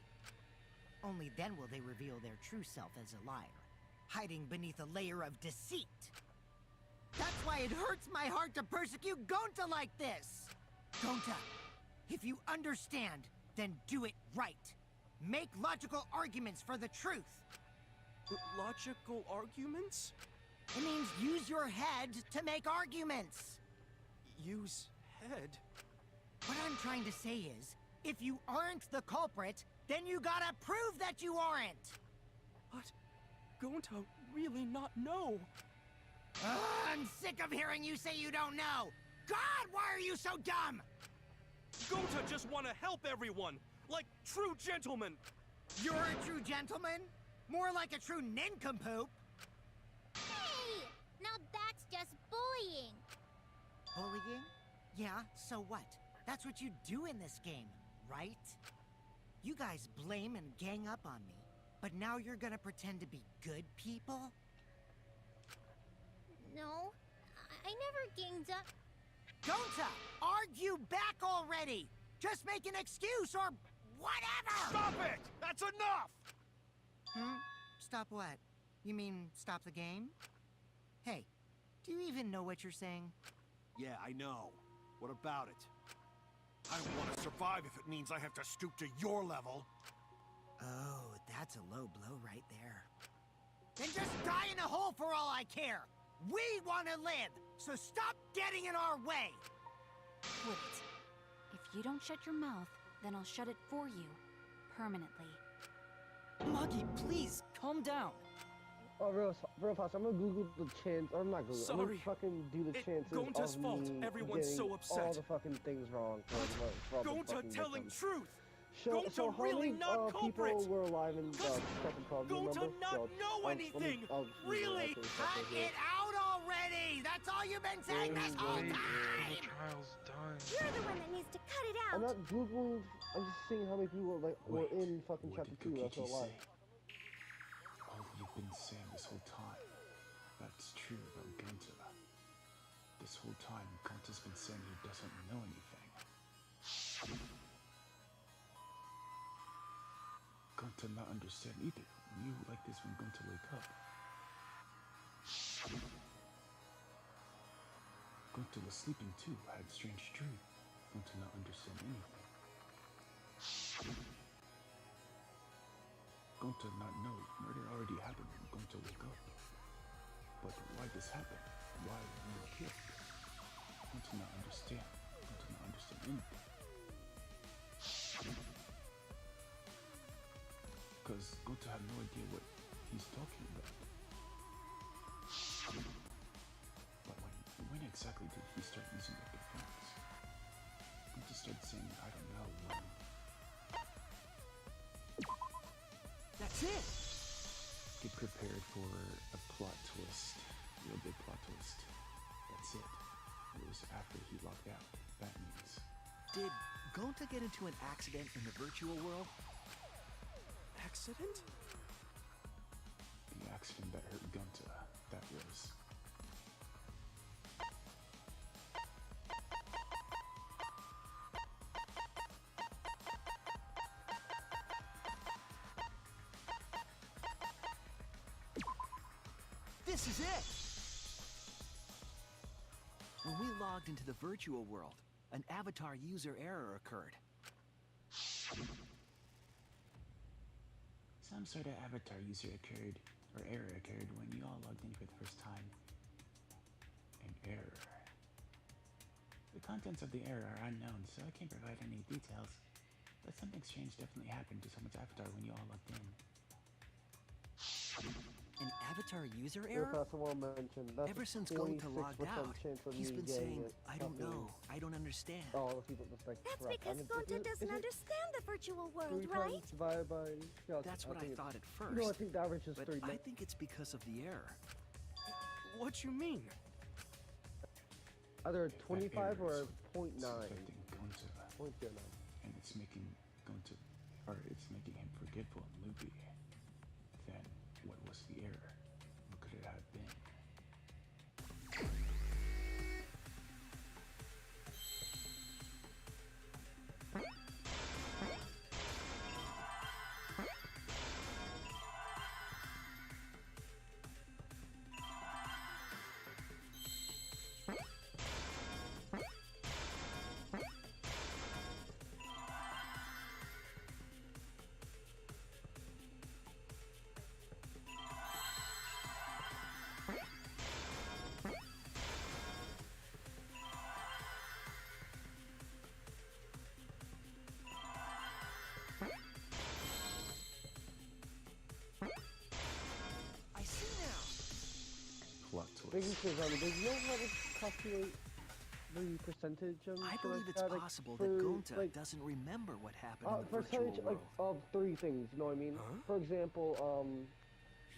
Only then will they reveal their true self as a liar, hiding beneath a layer of deceit. That's why it hurts my heart to persecute Gonta like this! Gonta, if you understand, then do it right. Make logical arguments for the truth. Logical arguments? It means use your head to make arguments. Use head? What I'm trying to say is, if you aren't the culprit, then you gotta prove that you aren't! But Gonta really not know. I'm sick of hearing you say you don't know! God, why are you so dumb? Gonta just want to help everyone, like true gentlemen. You're a true gentleman? More like a true nincompoop. Hey! Now that's just bullying. Bullying? Yeah, so what? That's what you do in this game, right? You guys blame and gang up on me, but now you're gonna pretend to be good people? No, I never ganged up. Gonta, argue back already! Just make an excuse or whatever! Stop it! That's enough! Stop what? You mean stop the game? Hey, do you even know what you're saying? Yeah, I know. What about it? I don't want to survive if it means I have to stoop to your level. Oh, that's a low blow right there. Then just die in a hole for all I care! We want to live, so stop getting in our way! Quit it. If you don't shut your mouth, then I'll shut it for you. Permanently. Muggy, please, calm down. Oh, real fast. I'm gonna Google the chance. Or I'm not Google. I'm Sorry. gonna fucking do the chances Gonta's of fault. me Everyone's getting so upset. all the fucking things wrong. For the Gonta fucking telling victims. truth. So Gonta how really many not culprit. people were alive in second club? Gonta not know anything. Really? Cut it out already! That's all you've been saying this whole Wait, time! the trial's done. You're the one that needs to cut it I'm out. not Googling. I'm just seeing how many people were in fucking What chapter did 2 that's Kokichi alive. say? All you've been saying this whole time. That's true about Gonta. This whole time, Gonta's been saying he doesn't know anything. Gonta not understand either. You like this when Gonta wake up. Gonta was sleeping too, had strange dream. Gonta not understand anything. Gonta not know murder already happened when Gonta wake up. But why this happened? Why you were killed? Gonta not understand. Gonta not understand anything. Because Gonta had no idea what he's talking about. But when exactly did he start using the defense? Gonta started saying, I don't know, That's it! Get prepared for a plot twist. Real big plot twist. That's it. It was after he locked out. That means. Did Gonta get into an accident in the virtual world? Accident? The accident that hurt Gonta. That was. This is it! When we logged into the virtual world, an avatar user error occurred. Some sort of avatar user occurred, or error occurred when you all logged in for the first time. An error. The contents of the error are unknown, so I can't provide any details. But something strange definitely happened to someone's avatar when you all logged in. An avatar user If error? that's the one mentioned, that's Ever since 26% Gonta logged out, chance of he's me been getting saying, it. I don't Fucking- know, I don't understand. Oh, people just like. That's correct. because Gonta doesn't understand the virtual world, right? Divided by. Yeah, That's what I think thought at it's- first. No, I think the average is But 3. I think it's because of the error. What you mean? Either 25 or It's 0.9. affecting Gonta, 0.09. and it's making Gonta, or it's making him forgetful and loopy. Then, what was the error? What could it have been? I see now. Plot Biggie twist. says, do you know how to calculate the percentage and I shit believe like it's that? Like, possible for, that Gonta like, doesn't remember what happened in the virtual percentage world. like of 3 things, you know what I mean? Huh? For example,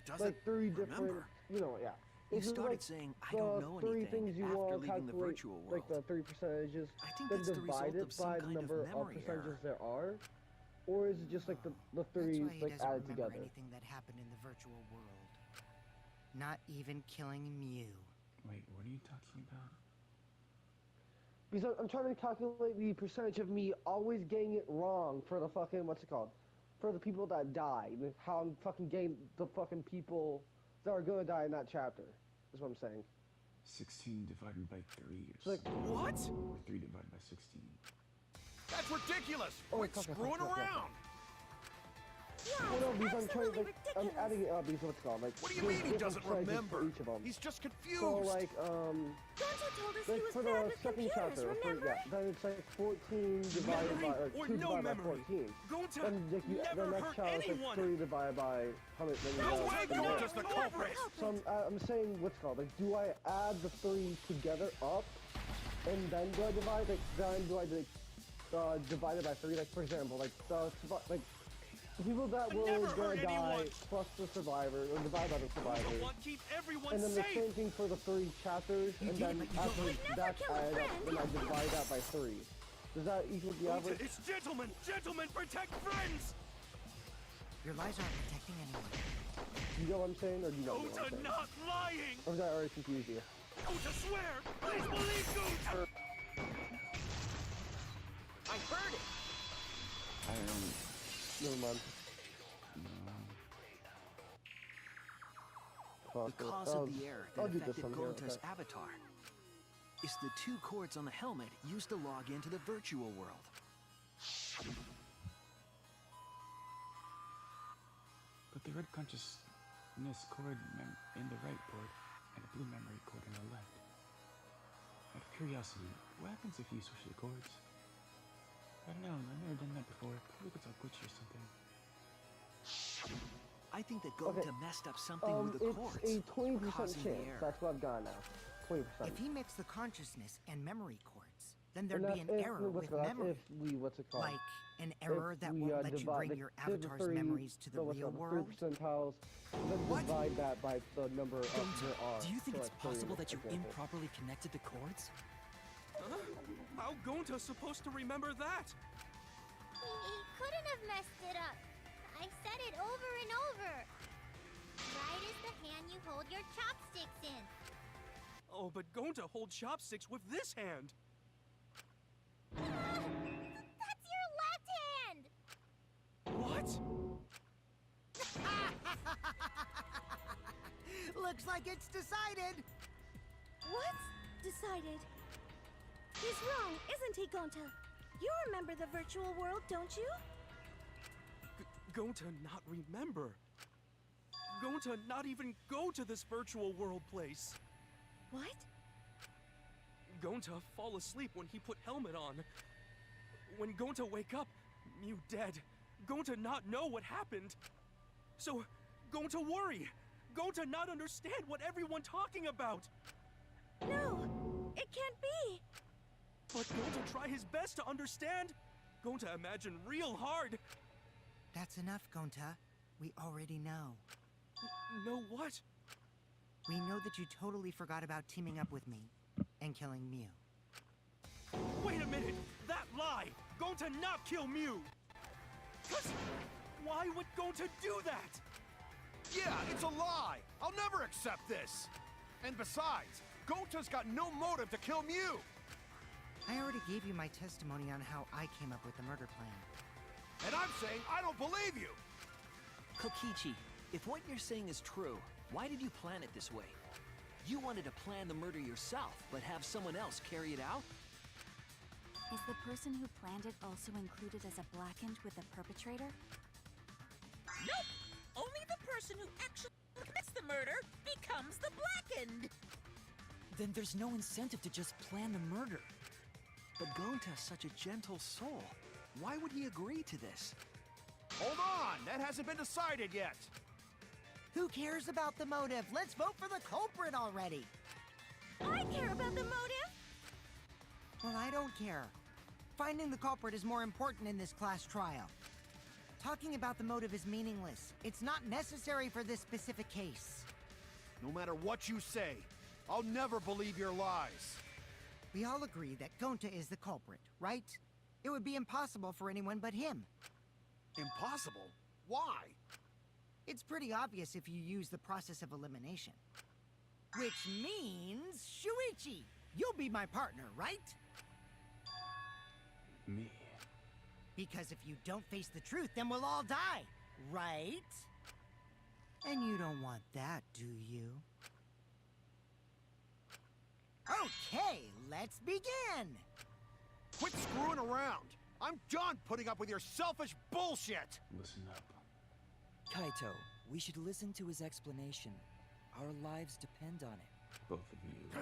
He doesn't like 3 different, remember. you know, yeah. You This is started like saying, I the don't know 3 anything things you after want to leaving the calculate, virtual world. like the 3 percentages, I think then that's the divide result it of some by the kind of number of memory percentages error. there are, or is it just like the That's 3 why he like doesn't added remember together? anything that happened in the virtual world. Not even killing Mew. Wait, what are you talking about? Because I'm trying to calculate the percentage of me always getting it wrong for the fucking, what's it called? For the people that die. And how I'm fucking getting the fucking people that are gonna die in that chapter. That's what I'm saying. 16 divided by 3 or It's like, something. What? Or 3 divided by 16. That's ridiculous! Oh, Quit fuck, fuck, screwing fuck, fuck, fuck. around! Yeah, well, no, it's because I'm trying to, absolutely like, I'm ridiculous. adding it up because what's it called? Like, What do you there's mean he different doesn't percentages remember? For each of them. He's just confused. So, like, Gonta told us he like was for bad the with second computers, chapter, remember? then it's like 14 divided Memory by, or or 2 no divided by memory. 14. Gonta Then like, the never next hurt child is like anyone! 3 divided by how many? No way, from there. Gonta's the culprit! So I'm saying what's it called, like, do I add the 3 together up, and then do I divide, like, then do I divide it by 3? Like, for example, like the people that I will never gonna hurt die anyone. plus the survivor, or divide by the survivor. The one keep everyone And then the safe! same thing for the 3 chapters, You and did, then but you after don't- that's kill a added up, friend. then I divide that by 3. Does that equal the Gonta, average? it's gentlemen! Gentlemen, protect friends! Your lies aren't protecting anyone. Do you know what I'm saying, or do you not know what I'm Gonta saying? not lying! Or did I already confuse you? Gonta, swear! Please believe Gonta! I heard it! I don't Never mind. know. The cause of the error that I'll do this affected one here, Gonta's okay. avatar is the 2 cords on the helmet used to log into the virtual world. But the red consciousness cord in the right port and a blue memory cord in the left. Out of curiosity, what happens if you switch the cords? I don't know, I've never done that before. Probably it's all glitchy or something. I think that Gonta Okay. messed up something with the cords. It's a 20% causing the chance. error. That's what I've got now. 20%. If he mixed the consciousness and memory cords, then there'd And be an that's if- error what's with it called? That's memory. If we, what's it called? Like an error that we, won't let you divide bring the- your the avatar's three- memories to the what's it real called, world. 3 percentiles, then What? divide that by the number of Gonta, there are. do you think So, it's like, 30, possible that you example. improperly connected the cords? Huh? How Gonta's supposed to remember that? He couldn't have messed it up. I said it over and over. Right is the hand you hold your chopsticks in. Oh, but Gonta holds chopsticks with this hand! That's your left hand! What? Looks like it's decided. What's decided? He's wrong, isn't he, Gonta? You remember the virtual world, don't you? Gonta not remember. Gonta not even go to this virtual world place. What? Gonta fall asleep when he put helmet on. When Gonta wake up, Mew dead. Gonta not know what happened. So, Gonta worry. Gonta not understand what everyone talking about. No, it can't be. But Gonta try his best to understand. Gonta imagine real hard. That's enough, Gonta. We already know. Know what? We know that you totally forgot about teaming up with me and killing Mew. Wait a minute! That lie! Gonta not kill Mew! Why would Gonta do that? Yeah, it's a lie! I'll never accept this! And besides, Gonta's got no motive to kill Mew! I already gave you my testimony on how I came up with the murder plan. And I'm saying I don't believe you! Kokichi, if what you're saying is true, why did you plan it this way? You wanted to plan the murder yourself, but have someone else carry it out? Is the person who planned it also included as a blackened with the perpetrator? Nope! Only the person who actually commits the murder becomes the blackened! Then there's no incentive to just plan the murder. But Gonta's such a gentle soul. Why would he agree to this? Hold on! That hasn't been decided yet! Who cares about the motive? Let's vote for the culprit already! I care about the motive! Well, I don't care. Finding the culprit is more important in this class trial. Talking about the motive is meaningless. It's not necessary for this specific case. No matter what you say, I'll never believe your lies. We all agree that Gonta is the culprit, right? It would be impossible for anyone but him. Impossible? Why? It's pretty obvious if you use the process of elimination. Which means, Shuichi, you'll be my partner, right? Me? Because if you don't face the truth, then we'll all die, right? And you don't want that, do you? Okay, let's begin! Quit screwing around! I'm done putting up with your selfish bullshit! Listen up. Kaito, we should listen to his explanation. Our lives depend on it. Both of you.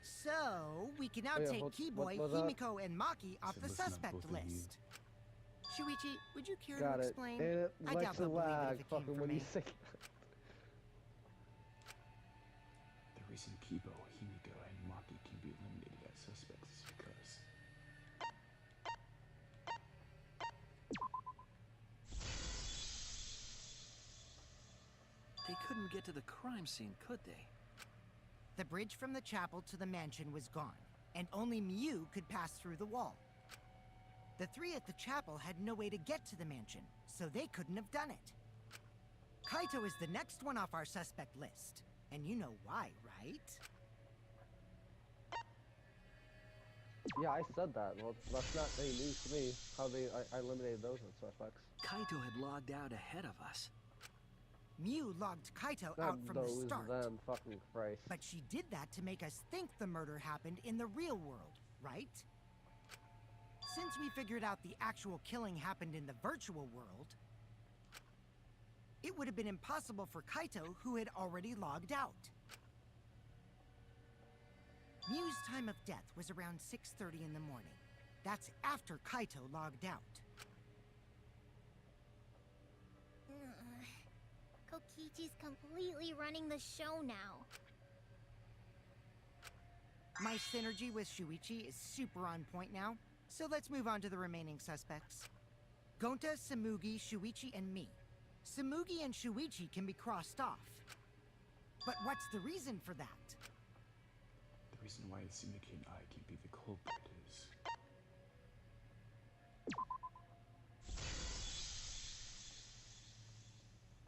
So, we can now Oh, yeah, take what Keyboy, was that? Himiko, and Maki off So the listen up, suspect both of you. list. Shuichi, would you care Got to it. explain? And it I likes doubt to they'll believe it lag if it came fucking from when me. you say The reason Kibo, Himiko, and Maki can be eliminated as suspects is because They couldn't get to the crime scene, could they? The bridge from the chapel to the mansion was gone, and only Mew could pass through the wall. The three at the chapel had no way to get to the mansion, so they couldn't have done it. Kaito is the next one off our suspect list, and you know why, right? yeah, I said that. Well, that's not any news to me. How I eliminated those suspects. Kaito had logged out ahead of us. Mew logged Kaito Not out from the those, start. them, fucking Christ. But she did that to make us think the murder happened in the real world, right? Since we figured out the actual killing happened in the virtual world, it would have been impossible for Kaito, who had already logged out. Mew's time of death was around 6:30 in the morning. That's after Kaito logged out. Kokichi's completely running the show now. My synergy with Shuichi is super on point now, so let's move on to the remaining suspects. Gonta, Samugi, Shuichi, and me. Samugi and Shuichi can be crossed off. But what's the reason for that? the reason why Tsumiki and I can be the culprit is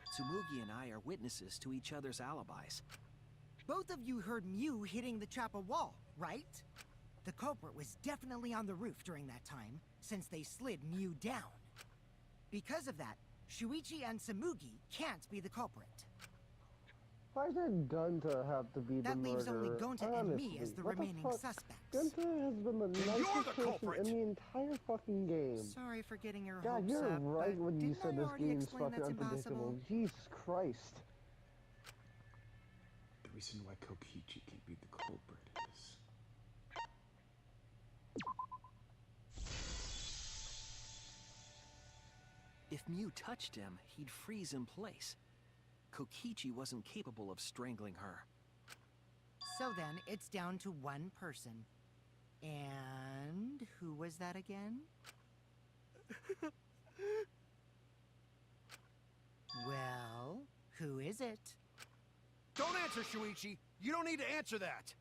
Tsumugi and I are witnesses to each other's alibis. Both of you heard Mew hitting the chapel wall, right? The culprit was definitely on the roof during that time, since they slid Mew down. Because of that, Shuichi and Samugi can't be the culprit. Why did Gunta have to be the That leaves only murderer? Gonta and me as Honestly, the what remaining fuck? suspects. Gunta has been the Then you're nicest the person culprit. in the entire fucking game. Sorry for getting your God, hopes you're up, right but when you didn't said I this already game's explain fucking that's unpredictable. impossible? Jesus Christ. The reason why Kokichi can't be the culprit is... If Mew touched him, he'd freeze in place. Kokichi wasn't capable of strangling her. So then, it's down to one person. And who was that again? Well, who is it? Don't answer, Shuichi. You don't need to answer that.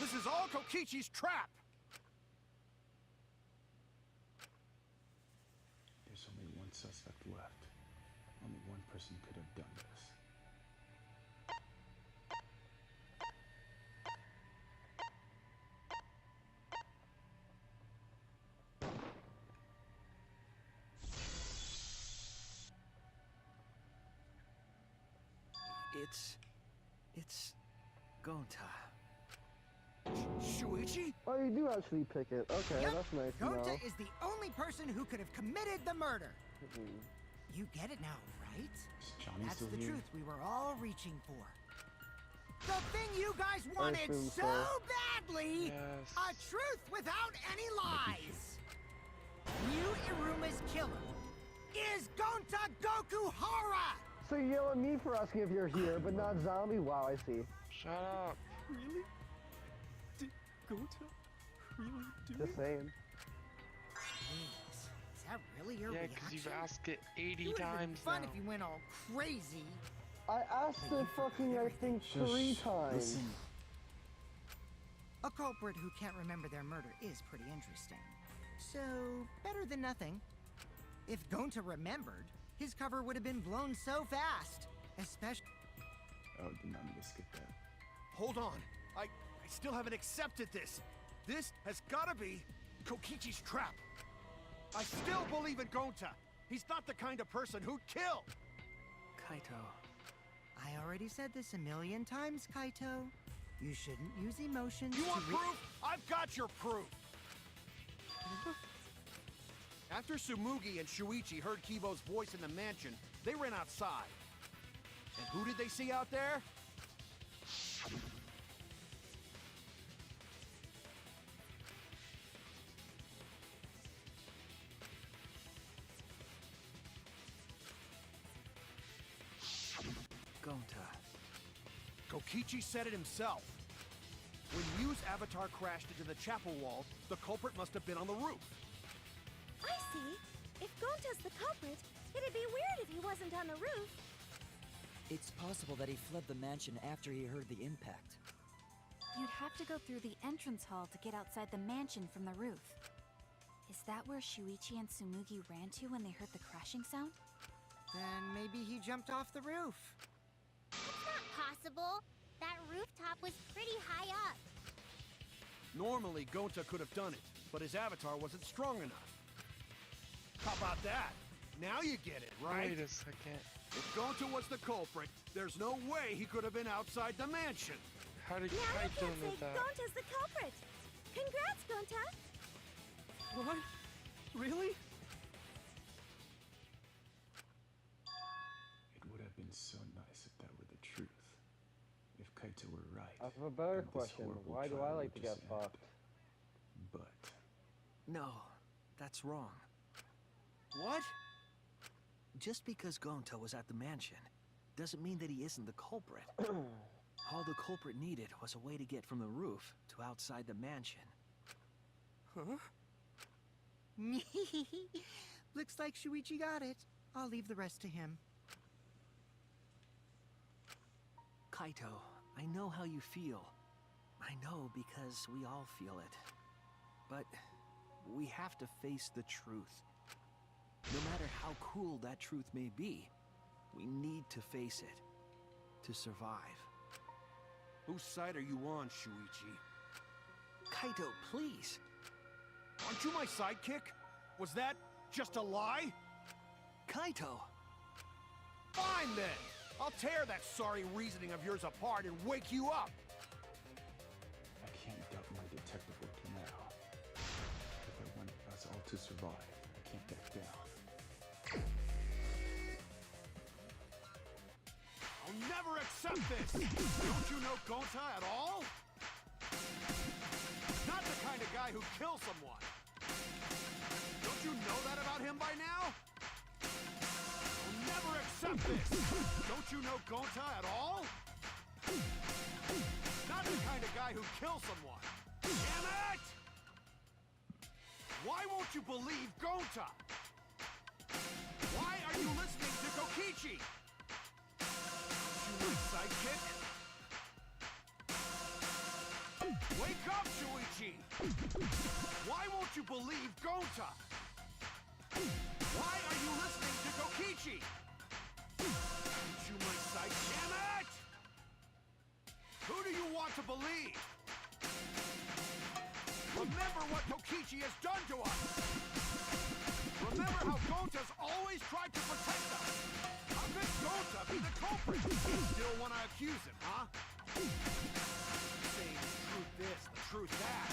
This is all Kokichi's trap. There's only one suspect left. Only one person could have done this. It's Gonta. Shuichi? Oh, you do actually pick it. Okay, Yep. that's nice to know. Gonta is the only person who could have committed the murder. Mhm. You get it now, right? Is Johnny That's still the here? truth we were all reaching for. The thing you guys wanted assume so so. badly! Yes. A truth without any lies! Mew Iruma's killer is Gonta Gokuhara! So you yell at me for asking if you're here, but not Zombie? Wow, I see. Shut up. Really? Did Gonta really do Just it? saying. Jeez, is that really your Yeah, reaction? because you've asked it 80 It would have been times fun now. if you went all crazy. I asked it fucking, I think, Shush. 3 times. Listen. A culprit who can't remember their murder is pretty interesting. So, better than nothing. If Gonta remembered, his cover would have been blown so fast. Especially... Oh, did not need to skip that. Hold on. I still haven't accepted this. This has gotta be Kokichi's trap. I still believe in Gonta. He's not the kind of person who'd kill. Kaito. I already said this a million times, Kaito. You shouldn't use emotions You to want proof? I've got your proof. After Tsumugi and Shuichi heard Kibo's voice in the mansion, they ran outside. And who did they see out there? Gonta. Kokichi said it himself. When Mew's avatar crashed into the chapel wall, the culprit must have been on the roof. I see. If Gonta's the culprit, it'd be weird if he wasn't on the roof. It's possible that he fled the mansion after he heard the impact. You'd have to go through the entrance hall to get outside the mansion from the roof. Is that where Shuichi and Tsumugi ran to when they heard the crashing sound? Then maybe he jumped off the roof. It's not possible. That rooftop was pretty high up. Normally, Gonta could have done it, but his avatar wasn't strong enough. How about that? Now you get it, right? Wait a second. If Gonta was the culprit, there's no way he could have been outside the mansion. How did Now you Kaito can't know say that? Gonta's the culprit. Congrats, Gonta. What? Really? It would have been so nice if that were the truth. If Kaito were right. I have a better then this question. horrible Why do I trial like would to get just fucked? end. But No, that's wrong. What? Just because Gonta was at the mansion doesn't mean that he isn't the culprit. All the culprit needed was a way to get from the roof to outside the mansion. Huh? Looks like Shuichi got it. I'll leave the rest to him. Kaito, I know how you feel. I know because we all feel it. But we have to face the truth. No matter how cruel that truth may be, we need to face it to survive. Whose side are you on, Shuichi? Kaito, please. Aren't you my sidekick? Was that just a lie? Kaito! Fine then! I'll tear that sorry reasoning of yours apart and wake you up! I can't doubt my detective work now. If I want us all to survive, I can't back down. I'll never accept this! Don't you know Gonta at all? Not the kind of guy who kills someone. Don't you know that about him by now? I'll never accept this! Don't you know Gonta at all? Not the kind of guy who kills someone. Damn it! Why won't you believe Gonta? Why are you listening to Kokichi? You my sidekick? Wake up, Shuichi! Why won't you believe Gonta? Why are you listening to Kokichi? You my sight, damn it! Who do you want to believe? Remember what Kokichi has done to us! Remember how Gonta's always tried to protect us! How could Gonta be the culprit? You still want to accuse him, huh? Saying the truth this, the truth that.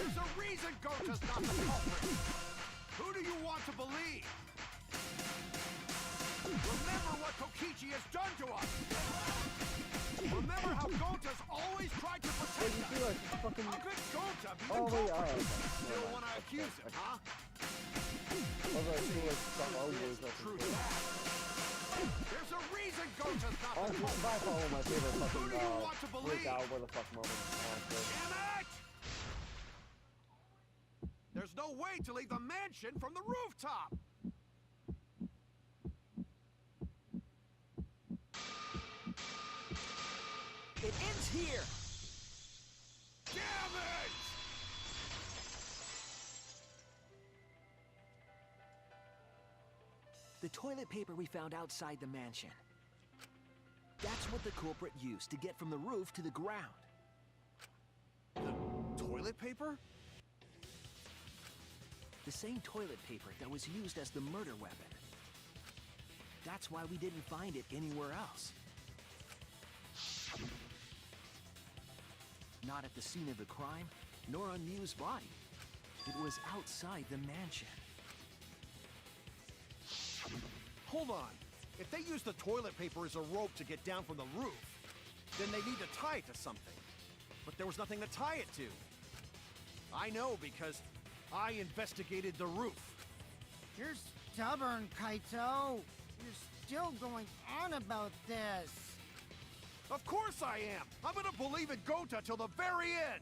There's a reason Gonta's not the culprit! Who do you want to believe? Remember what Kokichi has done to us! Remember how Gonta's always tried to protect us! How could Gonta be the culprit? Still want to accuse him, huh? There's a reason Gonta's not the culprit! By far one of my favorite Who fucking do you want to believe? break out what the fuck moments, honestly. Damn it! There's no way to leave the mansion from the rooftop! It ends here! Damn it! The toilet paper we found outside the mansion. That's what the culprit used to get from the roof to the ground. The toilet paper? The same toilet paper that was used as the murder weapon. That's why we didn't find it anywhere else. Not at the scene of the crime, nor on Miu's body. It was outside the mansion. Hold on. If they use the toilet paper as a rope to get down from the roof, then they need to tie it to something. But there was nothing to tie it to. I know because I investigated the roof. You're stubborn, Kaito. You're still going on about this. Of course I am! I'm gonna believe in Gonta till the very end!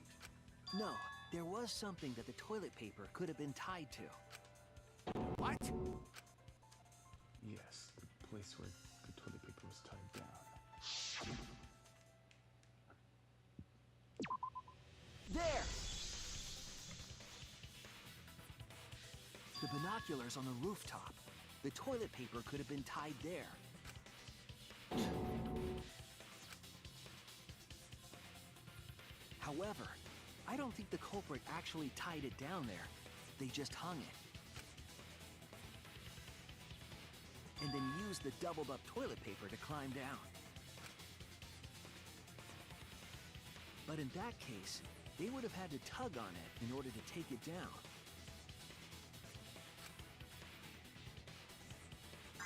No, there was something that the toilet paper could have been tied to. What? Yes, the place where the toilet paper was tied down. There! The binoculars on the rooftop. The toilet paper could have been tied there. However, I don't think the culprit actually tied it down there. They just hung it. And then used the doubled up toilet paper to climb down. But in that case, they would have had to tug on it in order to take it down.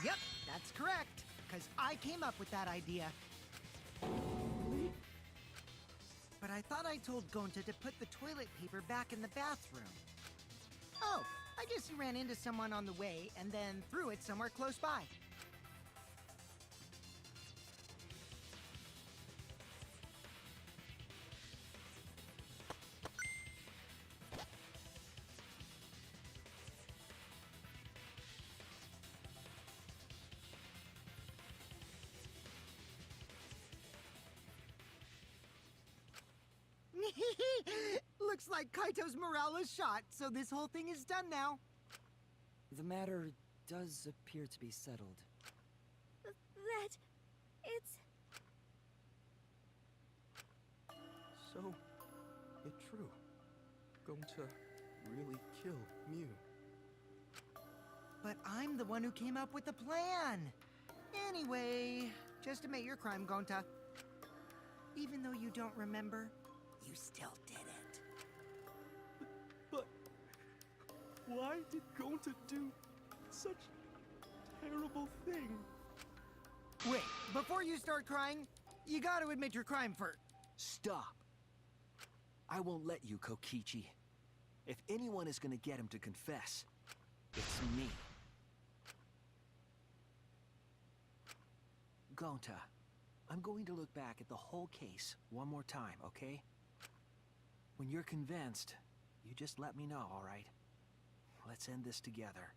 Yep, that's correct. Because I came up with that idea. But I thought I told Gonta to put the toilet paper back in the bathroom. Oh, I guess you ran into someone on the way and then threw it somewhere close by. Looks like Kaito's morale is shot, so this whole thing is done now. The matter does appear to be settled. That... it's... So, it's true. Gonta really killed Miu. But I'm the one who came up with the plan. Anyway, just admit your crime, Gonta. Even though you don't remember, you still did it. But why did Gonta do such a terrible thing? Wait, before you start crying, you gotta admit your crime first. Stop. I won't let you, Kokichi. If anyone is gonna get him to confess, it's me. Gonta, I'm going to look back at the whole case one more time, okay? When you're convinced, you just let me know, all right? Let's end this together.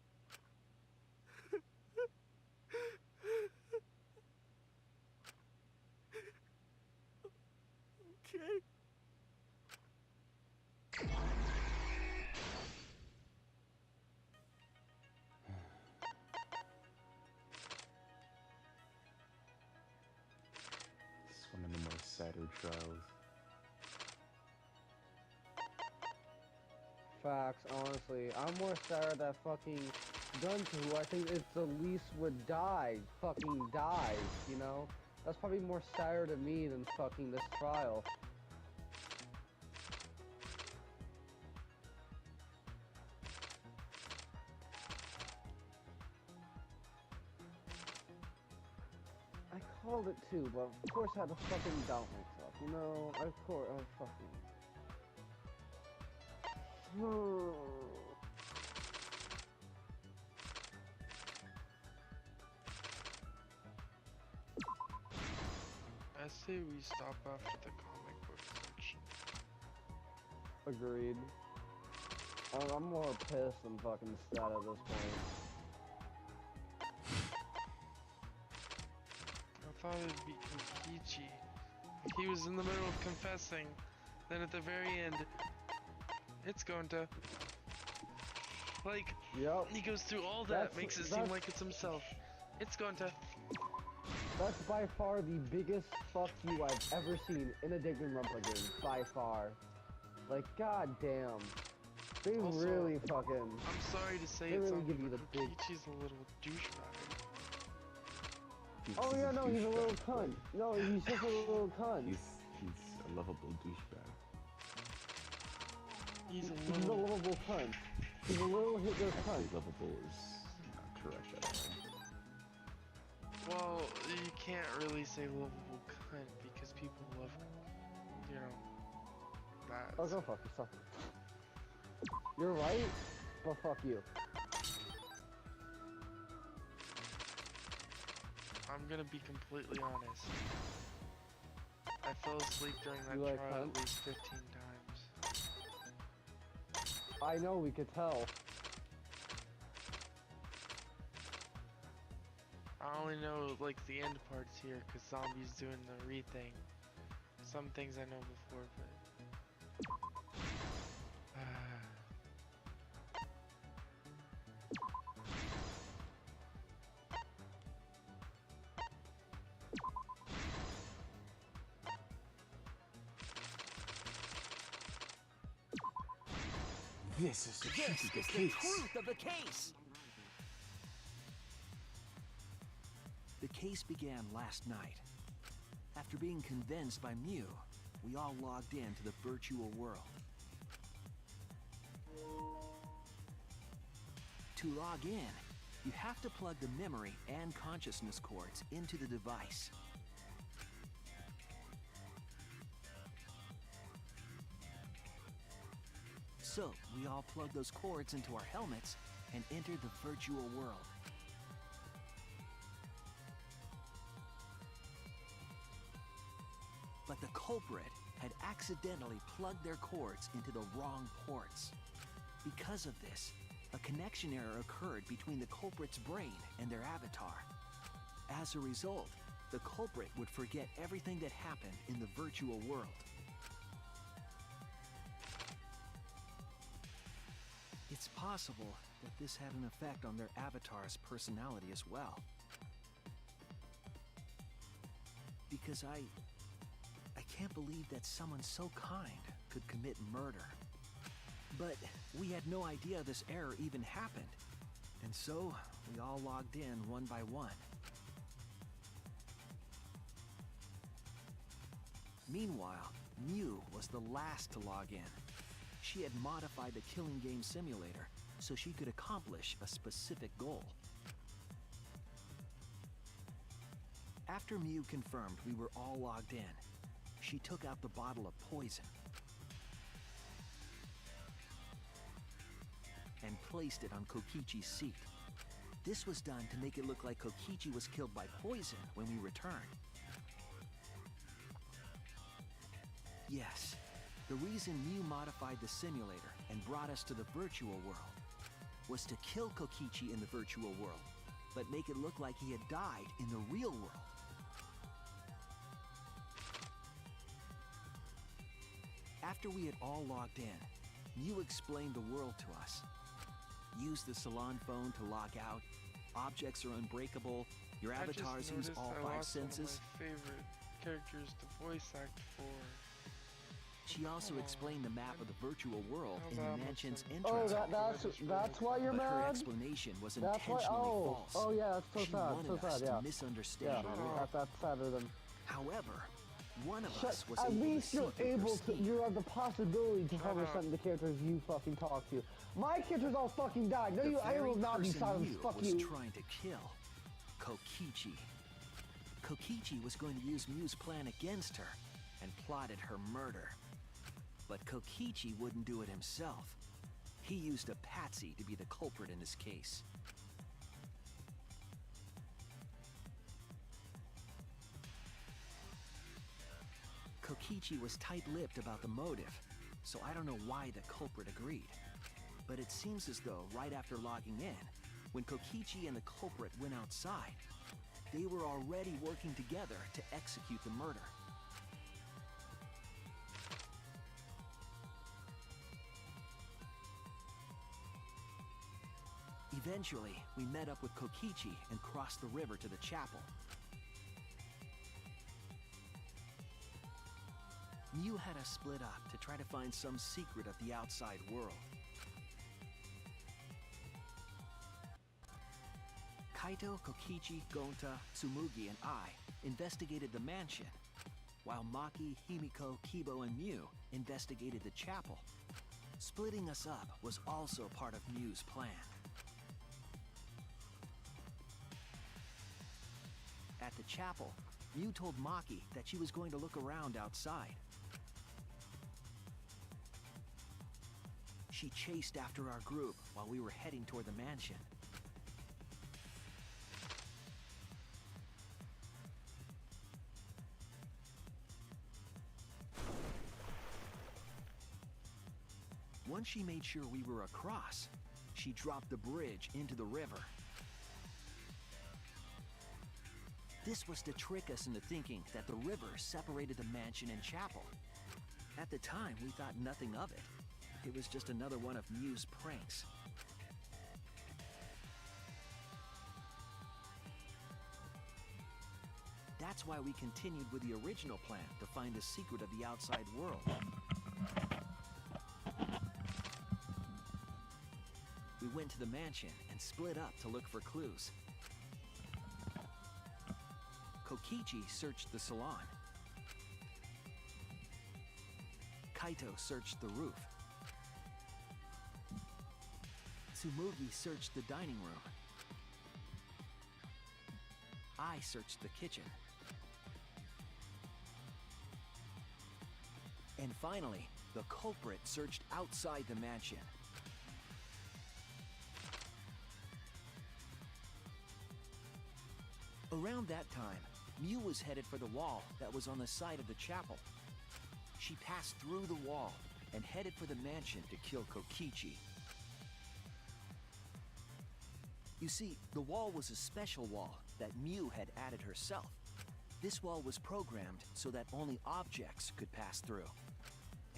Okay. It's one of the more sadder trials. Facts, honestly. I'm more sad that fucking Gunta, who I think is the least would die, fucking dies, you know? That's probably more sadder to me than fucking this trial. I called it too, but of course I had to fucking doubt myself, you know? Of course, I fucking... I say we stop after the comic book section. Agreed. I'm more pissed than fucking sad at this point. I thought it'd be Kokichi. He was in the middle of confessing. Then at the very end, it's Gonta. Like, yep. He goes through all that, makes it seem like it's himself. It's Gonta. That's by far the biggest fuck you I've ever seen in a Danganronpa game. By far. Like, goddamn. They Also, really fucking... I'm sorry to say they it's really on give me, you but the big... Kokichi's a little douchebag. Oh yeah, no, he's a little cunt. No, he's just a little cunt. He's a lovable douchebag. He's a lovable cunt. He's a little Hitler cunt. Actually, lovable is not correct at all. Well, you can't really say lovable cunt because people love, you know, that. Oh, go fuck yourself. You're right, but fuck you. I'm gonna be completely honest. I fell asleep during that You like trial cunt? at least 15 times. I know, we could tell. I only know, like, the end parts here because Zombie's doing the re thing. Some things I know before, but... This is the This truth of the is the case. truth of the case! The case began last night. After being convinced by Mew, we all logged into the virtual world. To log in, you have to plug the memory and consciousness cords into the device. So, we all plug those cords into our helmets and enter the virtual world. But the culprit had accidentally plugged their cords into the wrong ports. Because of this, a connection error occurred between the culprit's brain and their avatar. As a result, the culprit would forget everything that happened in the virtual world. It's possible that this had an effect on their avatar's personality as well. Because I can't believe that someone so kind could commit murder. But we had no idea this error even happened. And so, we all logged in one by one. Meanwhile, Mew was the last to log in. She had modified the killing game simulator so she could accomplish a specific goal. After Mew confirmed we were all logged in, she took out the bottle of poison and placed it on Kokichi's seat. This was done to make it look like Kokichi was killed by poison when we returned. Yes, the reason Mew modified the simulator and brought us to the virtual world was to kill Kokichi in the virtual world, but make it look like he had died in the real world. After we had all logged in, Mew explained the world to us. Use the salon phone to log out. Objects are unbreakable. Your avatars use all five senses. One of my favorite characters to voice act for. She also explained the map of the virtual world in the mansion's Oh, entrance. that's why you're but mad? her explanation was That's why. intentionally false. Oh yeah, that's so She sad. wanted So us sad. to Yeah. misunderstand Yeah. the world. That's sadder than. However, one of Shut, us was at able least to you're see through her able to. scheme. You have the possibility to understand the characters you fucking talk to. My characters all fucking died. No, The I very will not be person silenced. Mew Fuck was you. trying to kill Kokichi. Kokichi was going to use Mew's plan against her and plotted her murder. But Kokichi wouldn't do it himself. He used a patsy to be the culprit in this case. Kokichi was tight-lipped about the motive, so I don't know why the culprit agreed. But it seems as though right after logging in, when Kokichi and the culprit went outside, they were already working together to execute the murder. Eventually, we met up with Kokichi and crossed the river to the chapel. Mew had us split up to try to find some secret of the outside world. Kaito, Kokichi, Gonta, Tsumugi, and I investigated the mansion, while Maki, Himiko, Kibo, and Mew investigated the chapel. Splitting us up was also part of Mew's plan. At the chapel, Mew told Maki that she was going to look around outside. She chased after our group while we were heading toward the mansion. Once she made sure we were across, she dropped the bridge into the river. This was to trick us into thinking that the river separated the mansion and chapel. At the time, we thought nothing of it. It was just another one of Mew's pranks. That's why we continued with the original plan to find the secret of the outside world. We went to the mansion and split up to look for clues. Kokichi searched the salon. Kaito searched the roof. Tsumugi searched the dining room. I searched the kitchen. And finally, the culprit searched outside the mansion. Around that time, Mew was headed for the wall that was on the side of the chapel. She passed through the wall and headed for the mansion to kill Kokichi. You see, the wall was a special wall that Mew had added herself. This wall was programmed so that only objects could pass through.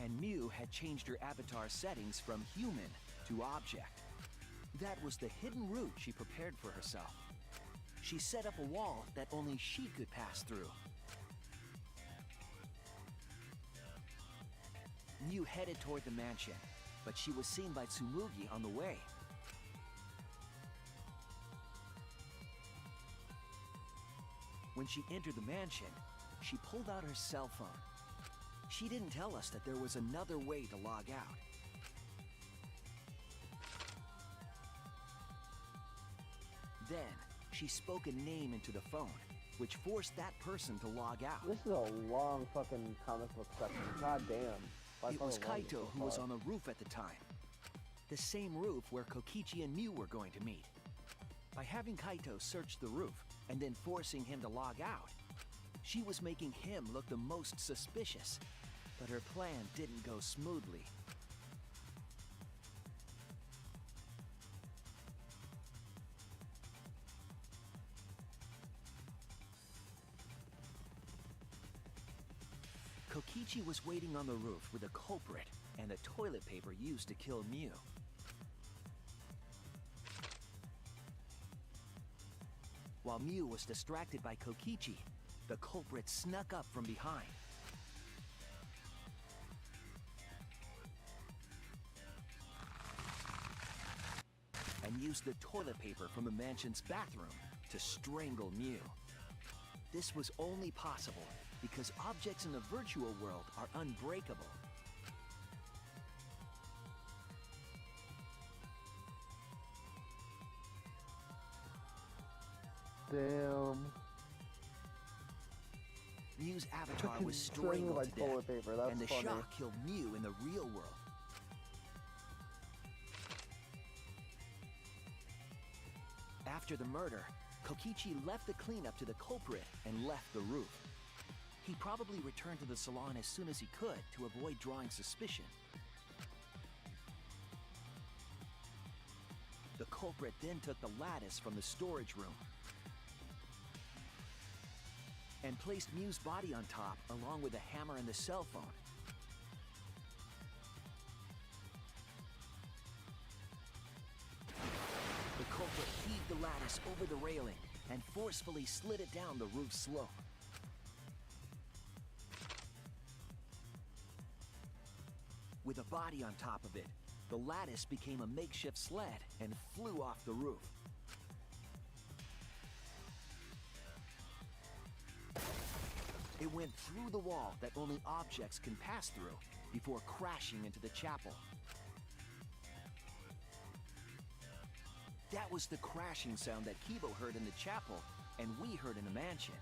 And Mew had changed her avatar settings from human to object. That was the hidden route she prepared for herself. She set up a wall that only she could pass through. Mew headed toward the mansion, but she was seen by Tsumugi on the way. When she entered the mansion, she pulled out her cell phone. She didn't tell us that there was another way to log out. Then, she spoke a name into the phone, which forced that person to log out. This is a long fucking comic book section. God damn. By It far was the longest Kaito so who was far. on the roof at the time. The same roof where Kokichi and Mew were going to meet. By having Kaito search the roof and then forcing him to log out, she was making him look the most suspicious. But her plan didn't go smoothly. Kokichi was waiting on the roof with a culprit and the toilet paper used to kill Mew. While Mew was distracted by Kokichi, the culprit snuck up from behind. And used the toilet paper from the mansion's bathroom to strangle Mew. This was only possible because objects in the virtual world are unbreakable. Damn. Mew's avatar was Strangled strangled by to toilet death, paper, that's and the funny. shock killed Mew in the real world. After the murder, Kokichi left the cleanup to the culprit and left the roof. He probably returned to the salon as soon as he could to avoid drawing suspicion. The culprit then took the lattice from the storage room and placed Mew's body on top along with the hammer and the cell phone. The culprit heaved the lattice over the railing and forcefully slid it down the roof slope. With a body on top of it, the lattice became a makeshift sled and flew off the roof. It went through the wall that only objects can pass through before crashing into the chapel. That was the crashing sound that Kibo heard in the chapel and we heard in the mansion.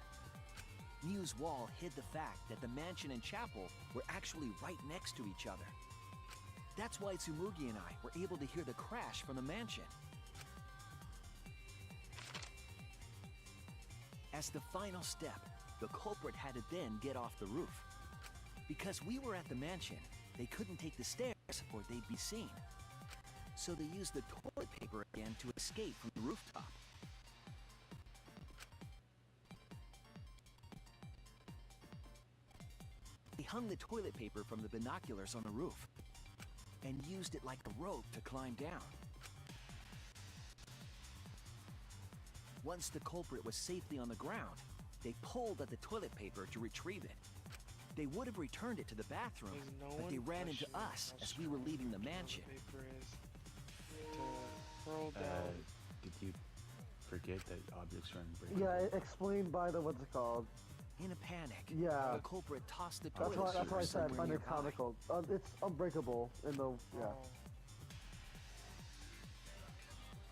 Mew's wall hid the fact that the mansion and chapel were actually right next to each other. That's why Tsumugi and I were able to hear the crash from the mansion. As the final step, the culprit had to then get off the roof. Because we were at the mansion, they couldn't take the stairs or they'd be seen. So they used the toilet paper again to escape from the rooftop. They hung the toilet paper from the binoculars on the roof and used it like a rope to climb down. Once the culprit was safely on the ground, they pulled at the toilet paper to retrieve it. They would have returned it to the bathroom, but they ran into us as we were leaving the mansion. Did you forget that objects are unbreakable? Yeah, explained by the, what's it called? In a panic, Yeah. the culprit tossed the That's toilet why paper I said I somewhere find it nearby. comical. It's unbreakable in the, yeah.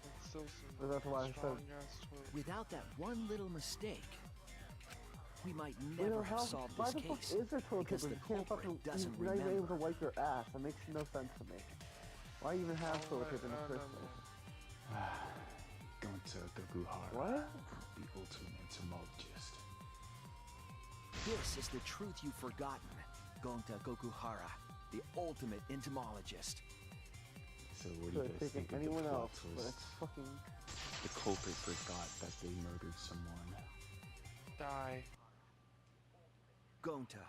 That's so That's why I said. strong ass toilet. Without that one little mistake, we might You know, never have how, solved why this the fuck case is there toilet because paper? the You can't culprit fucking, doesn't you're not even able remember. to wipe your ass. That makes no sense to me. Why even have toilet paper in the first place? Going to Gokuhara. What? The ultimate entomologist. This is the truth you've forgotten. Gonta Gokuhara, the ultimate entomologist. So what do Could you have guys taken think of the anyone plot else, but twist? it's fucking. The culprit forgot that they murdered someone. Die. Gonta,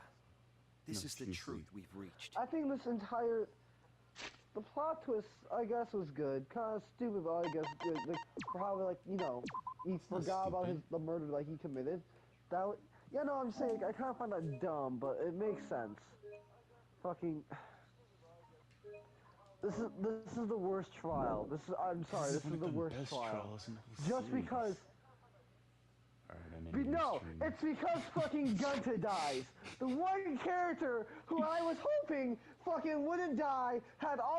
this No, is the seriously. truth we've reached. I think this entire. The plot twist, I guess, was good. Kind of stupid, but I guess good. Like, probably, like, you know, he not forgot about stupid. the murder, like, he committed. That would. Yeah, no, I'm saying, I kind of find that dumb, but it makes sense. Fucking. This is the worst trial. I'm sorry, this is the worst best trial. trials in the whole Just series. because. No, it's because fucking Gunta dies. The one character who I was hoping fucking wouldn't die had all